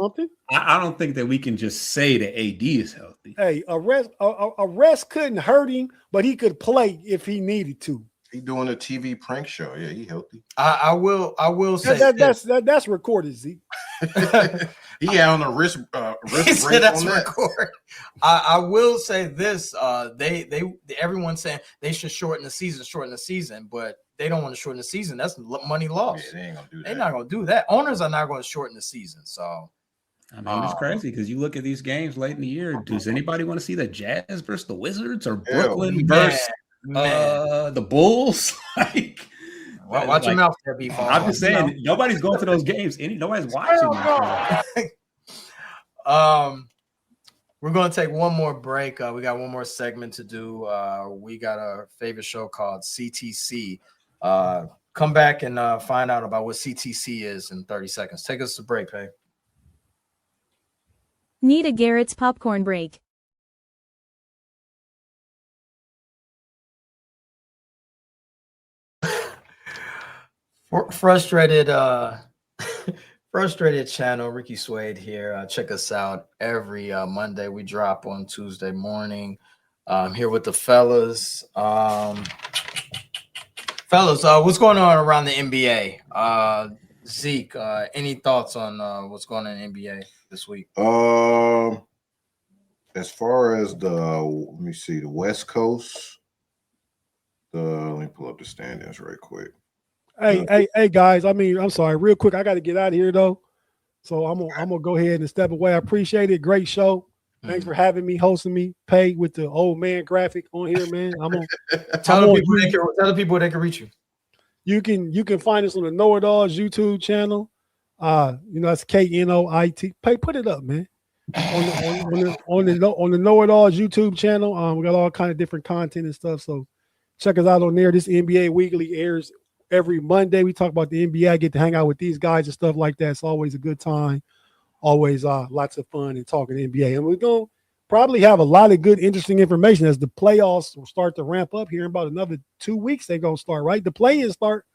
I don't think that we can just say that AD is healthy. Hey, a rest couldn't hurt him, but he could play if he needed to. He doing a TV prank show. Yeah, he healthy. I will say that's recorded, Z. He had on a wrist he said that's recorded. I will say this. Everyone's saying they should shorten the season, but they don't want to shorten the season. That's money lost. Yeah, they ain't gonna do that. They're not gonna do that. Owners are not going to shorten the season. So I mean, it's crazy because you look at these games late in the year. Does anybody want to see the Jazz versus the Wizards or Brooklyn versus the Bulls? Like, watch your mouth there, B. I'm just saying, nobody's going to those games. Nobody's watching. We're going to take one more break. We got one more segment to do. We got our favorite show called CTC. Come back and find out about what CTC is in 30 seconds. Take us to break, Pay. Need a Garrett's popcorn break. Frustrated channel, Ricky Suede here. Check us out every Monday. We drop on Tuesday morning. Here with the fellas. What's going on around the NBA? Zeke, any thoughts on what's going on in the NBA this week? as far as let me see, the West Coast. Let me pull up the standings right quick. Hey, guys. I mean, I'm sorry, real quick. I got to get out of here though, so I'm gonna go ahead and step away. I appreciate it. Great show. Thanks for having me, hosting me. Pay with the old man graphic on here, man. Tell the people they can reach you. You can find us on the Know It All's YouTube channel. That's KNOIT. Put it up, man. On the Know It All's YouTube channel. We got all kind of different content and stuff. So check us out on there. This NBA Weekly airs every Monday. We talk about the NBA. I get to hang out with these guys and stuff like that. It's always a good time. Always lots of fun and talking NBA. And we're going to probably have a lot of good, interesting information as the playoffs will start to ramp up here in about another 2 weeks. They're going to start, right? The play-ins start,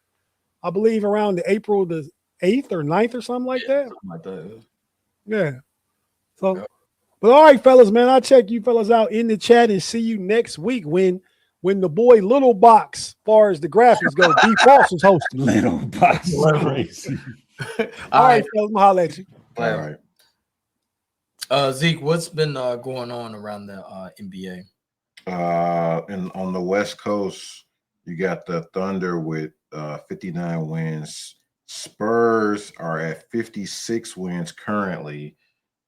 I believe, around the April the 8th or 9th or something like that. Something like that. Yeah. So, but all right, fellas, man, I'll check you fellas out in the chat and see you next week when the boy Little Box, as far as the graphics go, D. Falls is hosting. Little Box is crazy. All right, fellas, I'm holler at you. All right. Zeke, what's been going on around the NBA? And on the West Coast, you got the Thunder with 59 wins. Spurs are at 56 wins currently.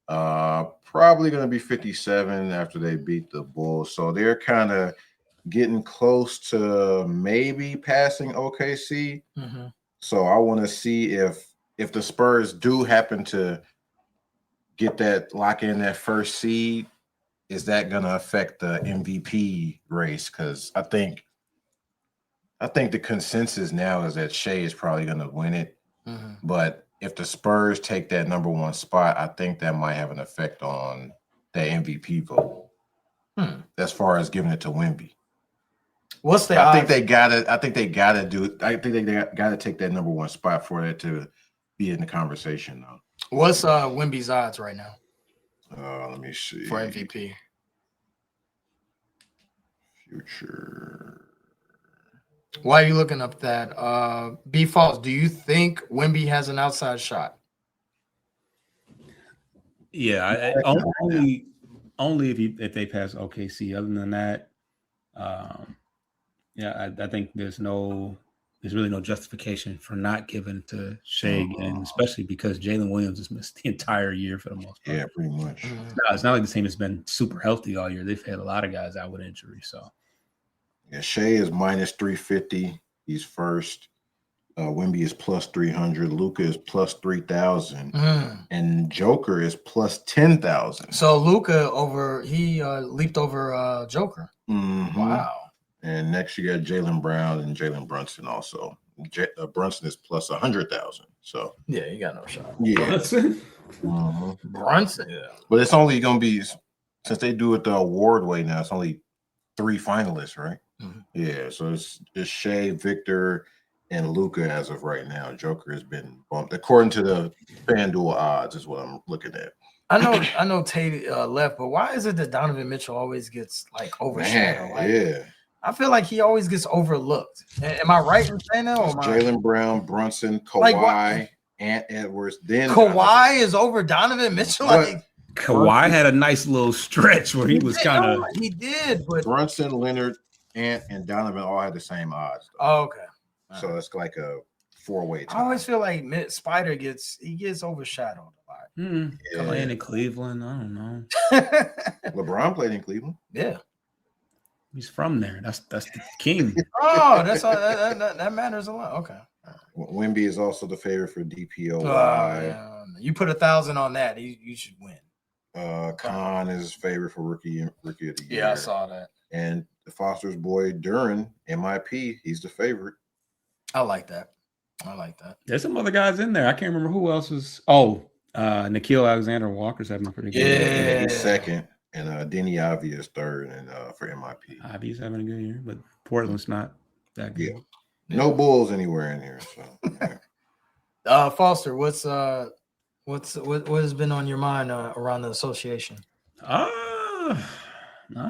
Probably going to be 57 after they beat the Bulls. So they're kind of getting close to maybe passing OKC. Mm-hmm. So I want to see if the Spurs do happen to lock in that first seed, is that going to affect the MVP race? Because I think the consensus now is that Shea is probably going to win it. Mm-hmm. But if the Spurs take that number one spot, I think that might have an effect on that MVP vote. As far as giving it to Wemby. What's the I odds? think they gotta take that number one spot for it to be in the conversation though. What's Wemby's odds right now? Let me see. For MVP. Future. Why are you looking up that? B Falls, do you think Wemby has an outside shot? Yeah, only if they pass OKC. Other than that, I think there's really no justification for not giving to Shea again, especially because Jalen Williams has missed the entire year for the most part. Yeah, pretty much. It's not like the team has been super healthy all year. They've had a lot of guys out with injury. So yeah, Shea is minus 350. He's first. Wemby is plus 300. Luka is plus 3,000. And Joker is plus 10,000. So Luka leaped over Joker. Mm-hmm. Wow. And next you got Jaylen Brown and Jalen Brunson also. Brunson is plus 100,000. So yeah, you got no shot. Yeah, Brunson. Brunson. Yeah, but it's only going to be, since they do it the award way now, it's only 3 finalists, right? Mm-hmm. Yeah, so it's Shea, Victor, and Luka as of right now. Joker has been bumped according to the FanDuel odds is what I'm looking at. I know Tate left, but why is it that Donovan Mitchell always gets like overshadowed? Yeah. I feel like he always gets overlooked. Am I right in saying that? Jaylen Brown, Brunson, Kawhi, Ant Edwards. Then Kawhi is over Donovan Mitchell. Kawhi had a nice little stretch where he was kind of. He did, but Brunson, Leonard, Ant, and Donovan all had the same odds. Oh, okay. So it's like a 4-way tie. I always feel like Spider gets overshadowed a lot. Yeah. Playing in Cleveland, I don't know. LeBron played in Cleveland. Yeah. He's from there. That's the king. Oh, that matters a lot. Okay. Wemby is also the favorite for DPOY. You put 1,000 on that, you should win. Khan is favorite for rookie of the year. Yeah, I saw that. And the Foster's boy Durant, MIP, he's the favorite. I like that. There's some other guys in there. I can't remember who else was. Nickeil Alexander-Walker's having a pretty good year. Yeah, he's second. And Denny Ivy is third, and for MIP. Ivy's having a good year, but Portland's not that good. Yeah. No Bulls anywhere in here. So yeah. Foster, what has been on your mind around the association? Not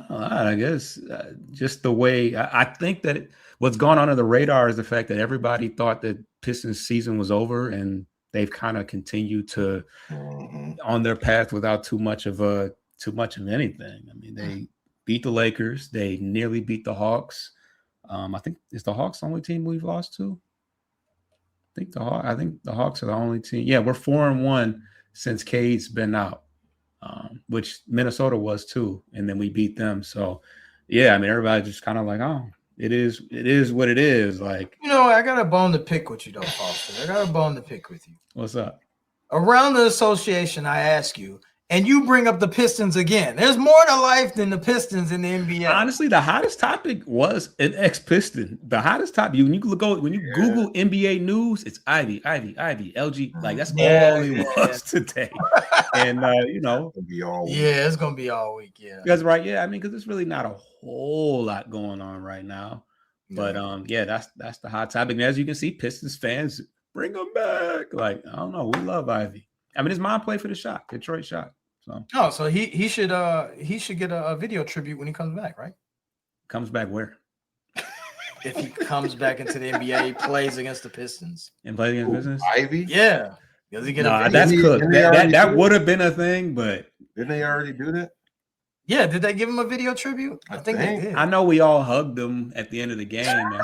a lot, I guess. Just the way I think that what's gone under the radar is the fact that everybody thought that Pistons season was over, and they've kind of continued to on their path without too much of a too much of anything. I mean, they beat the Lakers. They nearly beat the Hawks. I think is the Hawks the only team we've lost to? I think the Hawks are the only team. Yeah, we're 4-1 since Cade's been out, which Minnesota was too, and then we beat them. So, yeah, I mean, everybody's just kind of like, oh, it is what it is. Like, I got a bone to pick with you, though, Foster. I got a bone to pick with you. What's up? Around the association, I ask you, and you bring up the Pistons again. There's more to life than the Pistons in the NBA. Honestly, the hottest topic was an ex-Piston. The hottest topic. When you Google NBA news, it's Ivy, LG. Like that's all it was today. And it'll be all week. Yeah, it's gonna be all week. Yeah, that's right. Yeah, I mean, because there's really not a whole lot going on right now. But that's the hot topic. And as you can see, Pistons fans bring them back. Like I don't know, we love Ivy. I mean, his mom played for the Shock, Detroit Shock. So he should get a video tribute when he comes back, right? Comes back where? If he comes back into the NBA, plays against the Pistons and plays against Pistons. Ivy, yeah. Does he get that's cooked. That would have been a thing, but didn't they already do that? Yeah, did they give him a video tribute? I think they did. I know we all hugged him at the end of the game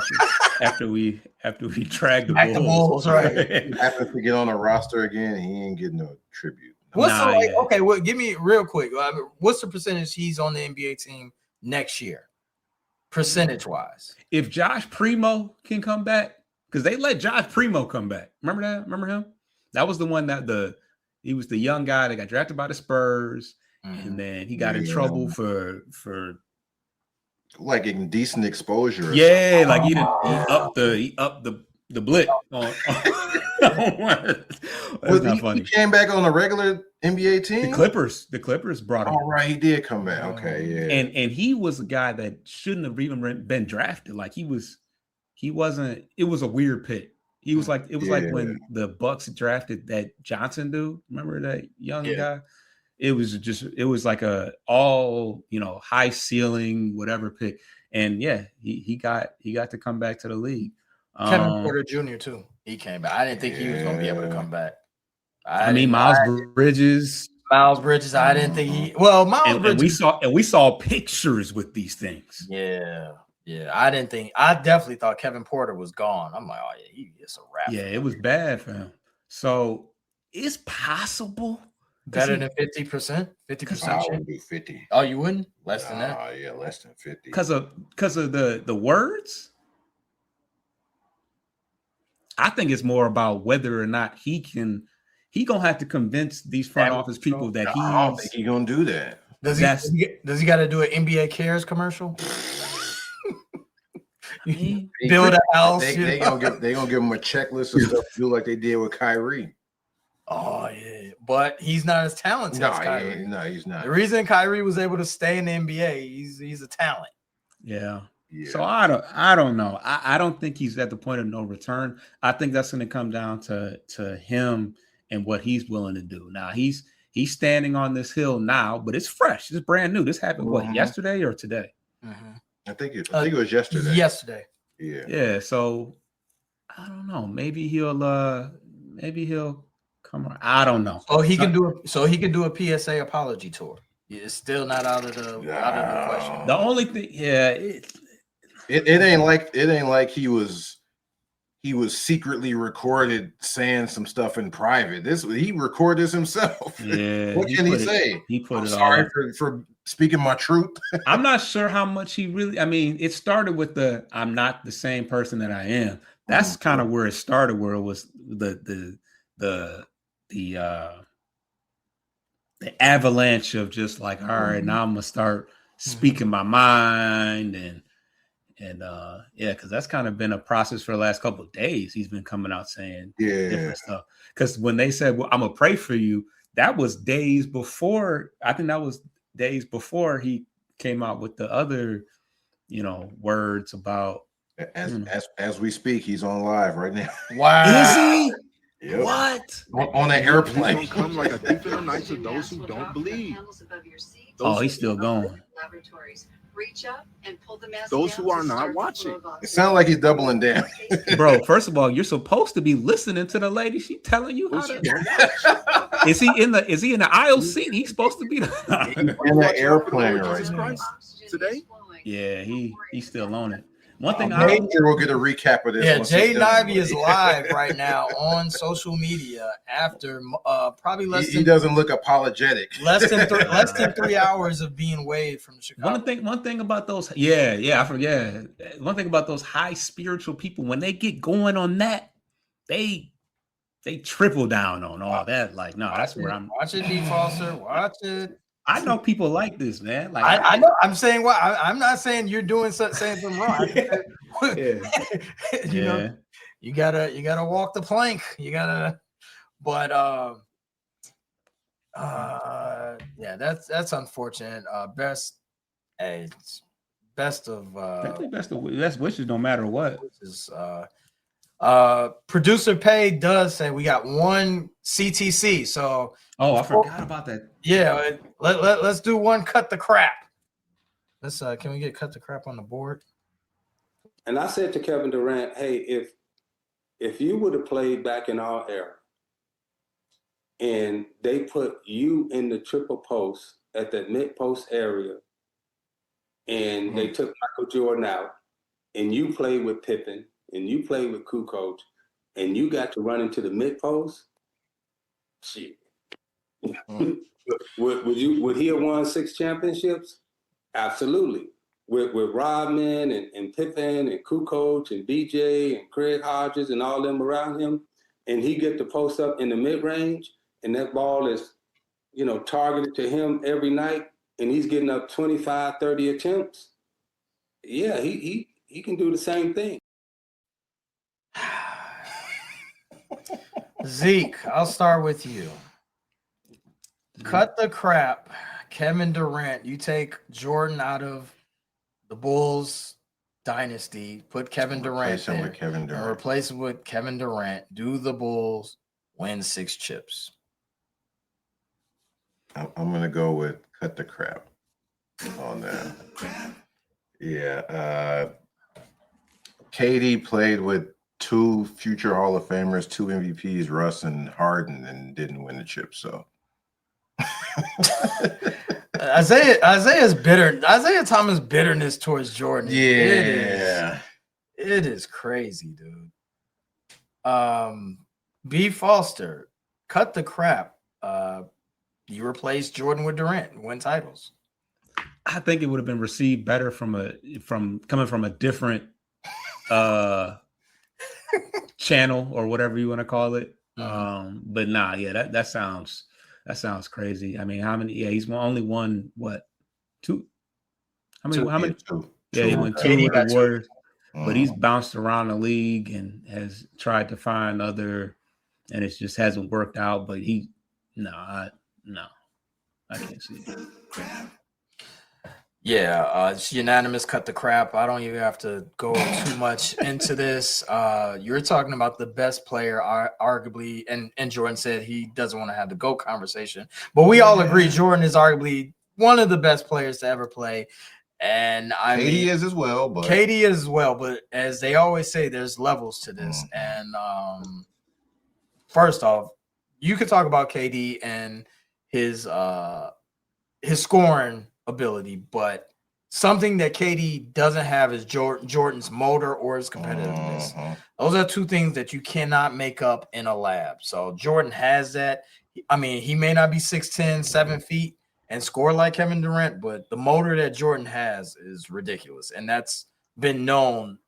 after we dragged the Bulls. Right? He happens to get on a roster again, he ain't getting no tribute. Okay, well, give me real quick. What's the percentage he's on the NBA team next year, percentage-wise? If Josh Primo can come back, because they let Josh Primo come back. Remember that? Remember him? That was the one he was the young guy that got drafted by the Spurs. And then he got in trouble for like indecent exposure. Yeah, like he upped the blit on that's not funny. He came back on a regular NBA team. The Clippers brought him. All right, he did come back. Okay, yeah. And he was a guy that shouldn't have even been drafted. Like he wasn't. It was a weird pick. He was like like when the Bucks drafted that Johnson dude. Remember that young guy? It was like a all high ceiling whatever pick, and he got to come back to the league. Kevin Porter Jr. too. He came back. I didn't think he was going to be able to come back. I mean, Miles Bridges. I didn't think he. Well, Miles Bridges. And we saw pictures with these things. Yeah. I definitely thought Kevin Porter was gone. I'm like, oh yeah, it's a wrap. Yeah, it was bad for him. So it's possible. Better than 50%? 50%? I would do 50. Oh, you wouldn't? Less than that? Yeah, less than 50. Because of the words? I think it's more about whether or not he gonna have to convince these front office people that I don't think he's gonna do that. Does he got to do an NBA Cares commercial? Build a house. They gonna give him a checklist of stuff to do like they did with Kyrie. Oh yeah, but he's not as talented as Kyrie. No, he's not. The reason Kyrie was able to stay in the NBA, he's a talent. Yeah. So I don't know. I don't think he's at the point of no return. I think that's going to come down to him and what he's willing to do. Now he's standing on this hill now, but it's fresh. It's brand new. This happened yesterday or today? Mm-hmm. I think it was yesterday. Yesterday. Yeah. Yeah. So I don't know. Maybe he'll come around. I don't know. Oh, he can do a PSA apology tour. It's still not out of the question. The only thing, it ain't like he was secretly recorded saying some stuff in private. He recorded this himself. Yeah. What can he say? He put I'm it sorry for speaking my truth. I'm not sure how much he really. I mean, it started with I'm not the same person that I am. That's kind of where it started. Where it was the avalanche of just like, all right, now I'm gonna start speaking my mind and because that's kind of been a process for the last couple of days. He's been coming out saying different stuff. Because when they said, "Well, I'm gonna pray for you," that was days before. I think that was days before he came out with the other, words about. As we speak, he's on live right now. Wow, is he? Yep. What? On an airplane. Come like a thief in the night to those who don't believe. He's still going. Reach up and pull the mask those down who are not watching. It sounds like he's doubling down. Bro, first of all, you're supposed to be listening to the lady. She telling you how to. Is he in the aisle seat? He's supposed to be in the airplane right now. Today? Yeah, he's still on it. One thing we'll get a recap of this. Yeah, Jay Nivey is live right now on social media after probably less than. He doesn't look apologetic. Less than 3 hours of being waived from Chicago. One thing about those, I forget. One thing about those high spiritual people, when they get going on that, they triple down on all that. Like, no, that's where I'm. Watch it, D. Foster. Watch it. I know people like this, man. Like I know. I'm saying what I'm not saying you're doing saying something wrong. You know, you gotta walk the plank. You gotta, but yeah, that's unfortunate. Best of best wishes, no matter what. Producer Pay does say we got one CTC. So I forgot about that. Yeah, let's do one. Cut the crap. Let's can we get cut the crap on the board? And I said to Kevin Durant, hey, if you would have played back in our era, and they put you in the triple post at that mid post area, and they took Michael Jordan out, and you played with Pippen, and you played with Kukoc, and you got to run into the mid post, shit. Would he have won 6 championships? Absolutely. With Rodman and Pippen and Kukoc and BJ and Craig Hodges and all them around him, and he get to post up in the mid range, and that ball is, targeted to him every night, and he's getting up 25, 30 attempts. Yeah, he can do the same thing. Zeke, I'll start with you. Cut the crap. Kevin Durant, you take Jordan out of the Bulls dynasty, put Kevin Durant there, replace him with Kevin Durant, do the Bulls, win 6 chips. I'm going to go with cut the crap on that. Yeah. KD played with 2 future Hall of Famers, 2 MVPs, Russ and Harden, and didn't win the chip. So Isaiah's bitter. Isiah Thomas' bitterness towards Jordan. Yeah. It is crazy, dude. B. Foster, cut the crap. You replaced Jordan with Durant, win titles. I think it would have been received better from coming from a different channel or whatever you want to call it. But nah, yeah, that sounds crazy. I mean, how many? Yeah, he's only won what? 2? How many? 2. Yeah, he won 2 with the Warriors, but he's bounced around the league and has tried to find other, and it just hasn't worked out. But I can't see it. Yeah, it's unanimous. Cut the crap. I don't even have to go too much into this. You're talking about the best player, arguably, and Jordan said he doesn't want to have the GOAT conversation, but we all agree Jordan is arguably one of the best players to ever play. And KD is as well, but as they always say, there's levels to this. And first off, you could talk about KD and his scoring ability, but something that KD doesn't have is Jordan's motor or his competitiveness. Those are 2 things that you cannot make up in a lab. So Jordan has that. I mean, he may not be 6'10", 7 feet and score like Kevin Durant, but the motor that Jordan has is ridiculous. And that's been known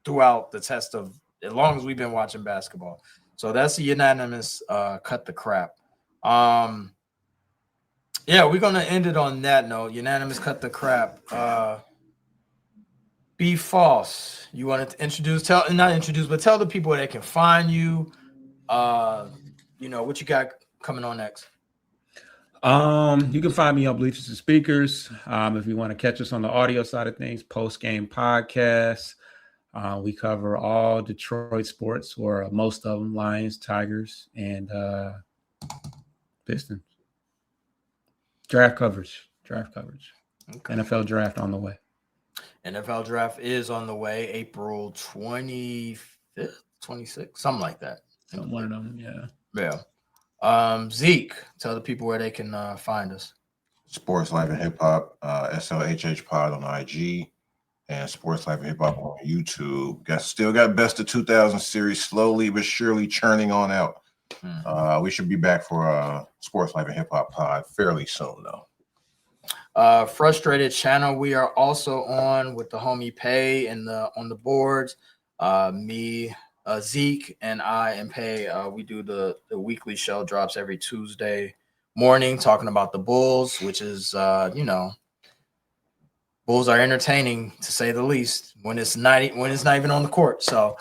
throughout the test of as long as we've been watching basketball. So that's a unanimous cut the crap. Yeah, we're going to end it on that note. Unanimous cut the crap. Be false. You wanted to tell the people where they can find you. What you got coming on next. You can find me on Bleachers and Speakers. If you want to catch us on the audio side of things, post-game podcast. We cover all Detroit sports, or most of them, Lions, Tigers, and Pistons. Draft coverage. Okay. NFL draft on the way. NFL draft is on the way, April 25th, 26th, something like that. One of them, yeah. Yeah. Zeke, tell the people where they can find us. Sports Life and Hip Hop, SLHH Pod on IG, and Sports Life and Hip Hop on YouTube. Still got Best of 2000 series slowly but surely churning on out. We should be back for Sports Life and Hip Hop Pod fairly soon, though. Frustrated channel, we are also on with the homie Pay and on the boards. Me, Zeke, and I and Pay, we do the weekly show, drops every Tuesday morning, talking about the Bulls, which is Bulls are entertaining to say the least when it's not even on the court. So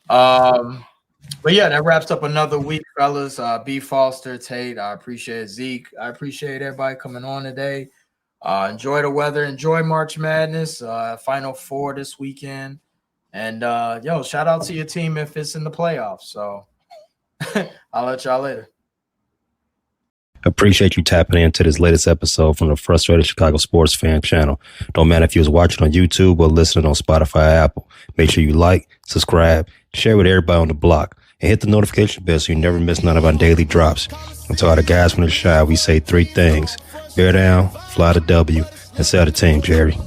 but yeah, that wraps up another week, fellas. B Foster, Tate, I appreciate Zeke. I appreciate everybody coming on today. Enjoy the weather, enjoy March Madness, Final Four this weekend. And shout out to your team if it's in the playoffs. So I'll let y'all later. Appreciate you tapping into this latest episode from the Frustrated Chicago Sports Fan channel. Don't matter if you was watching on YouTube or listening on Spotify or Apple. Make sure you like, subscribe, share with everybody on the block, and hit the notification bell so you never miss none of our daily drops. And to all the guys from the shy, we say 3 things: bear down, fly the W, and sell the team, Jerry.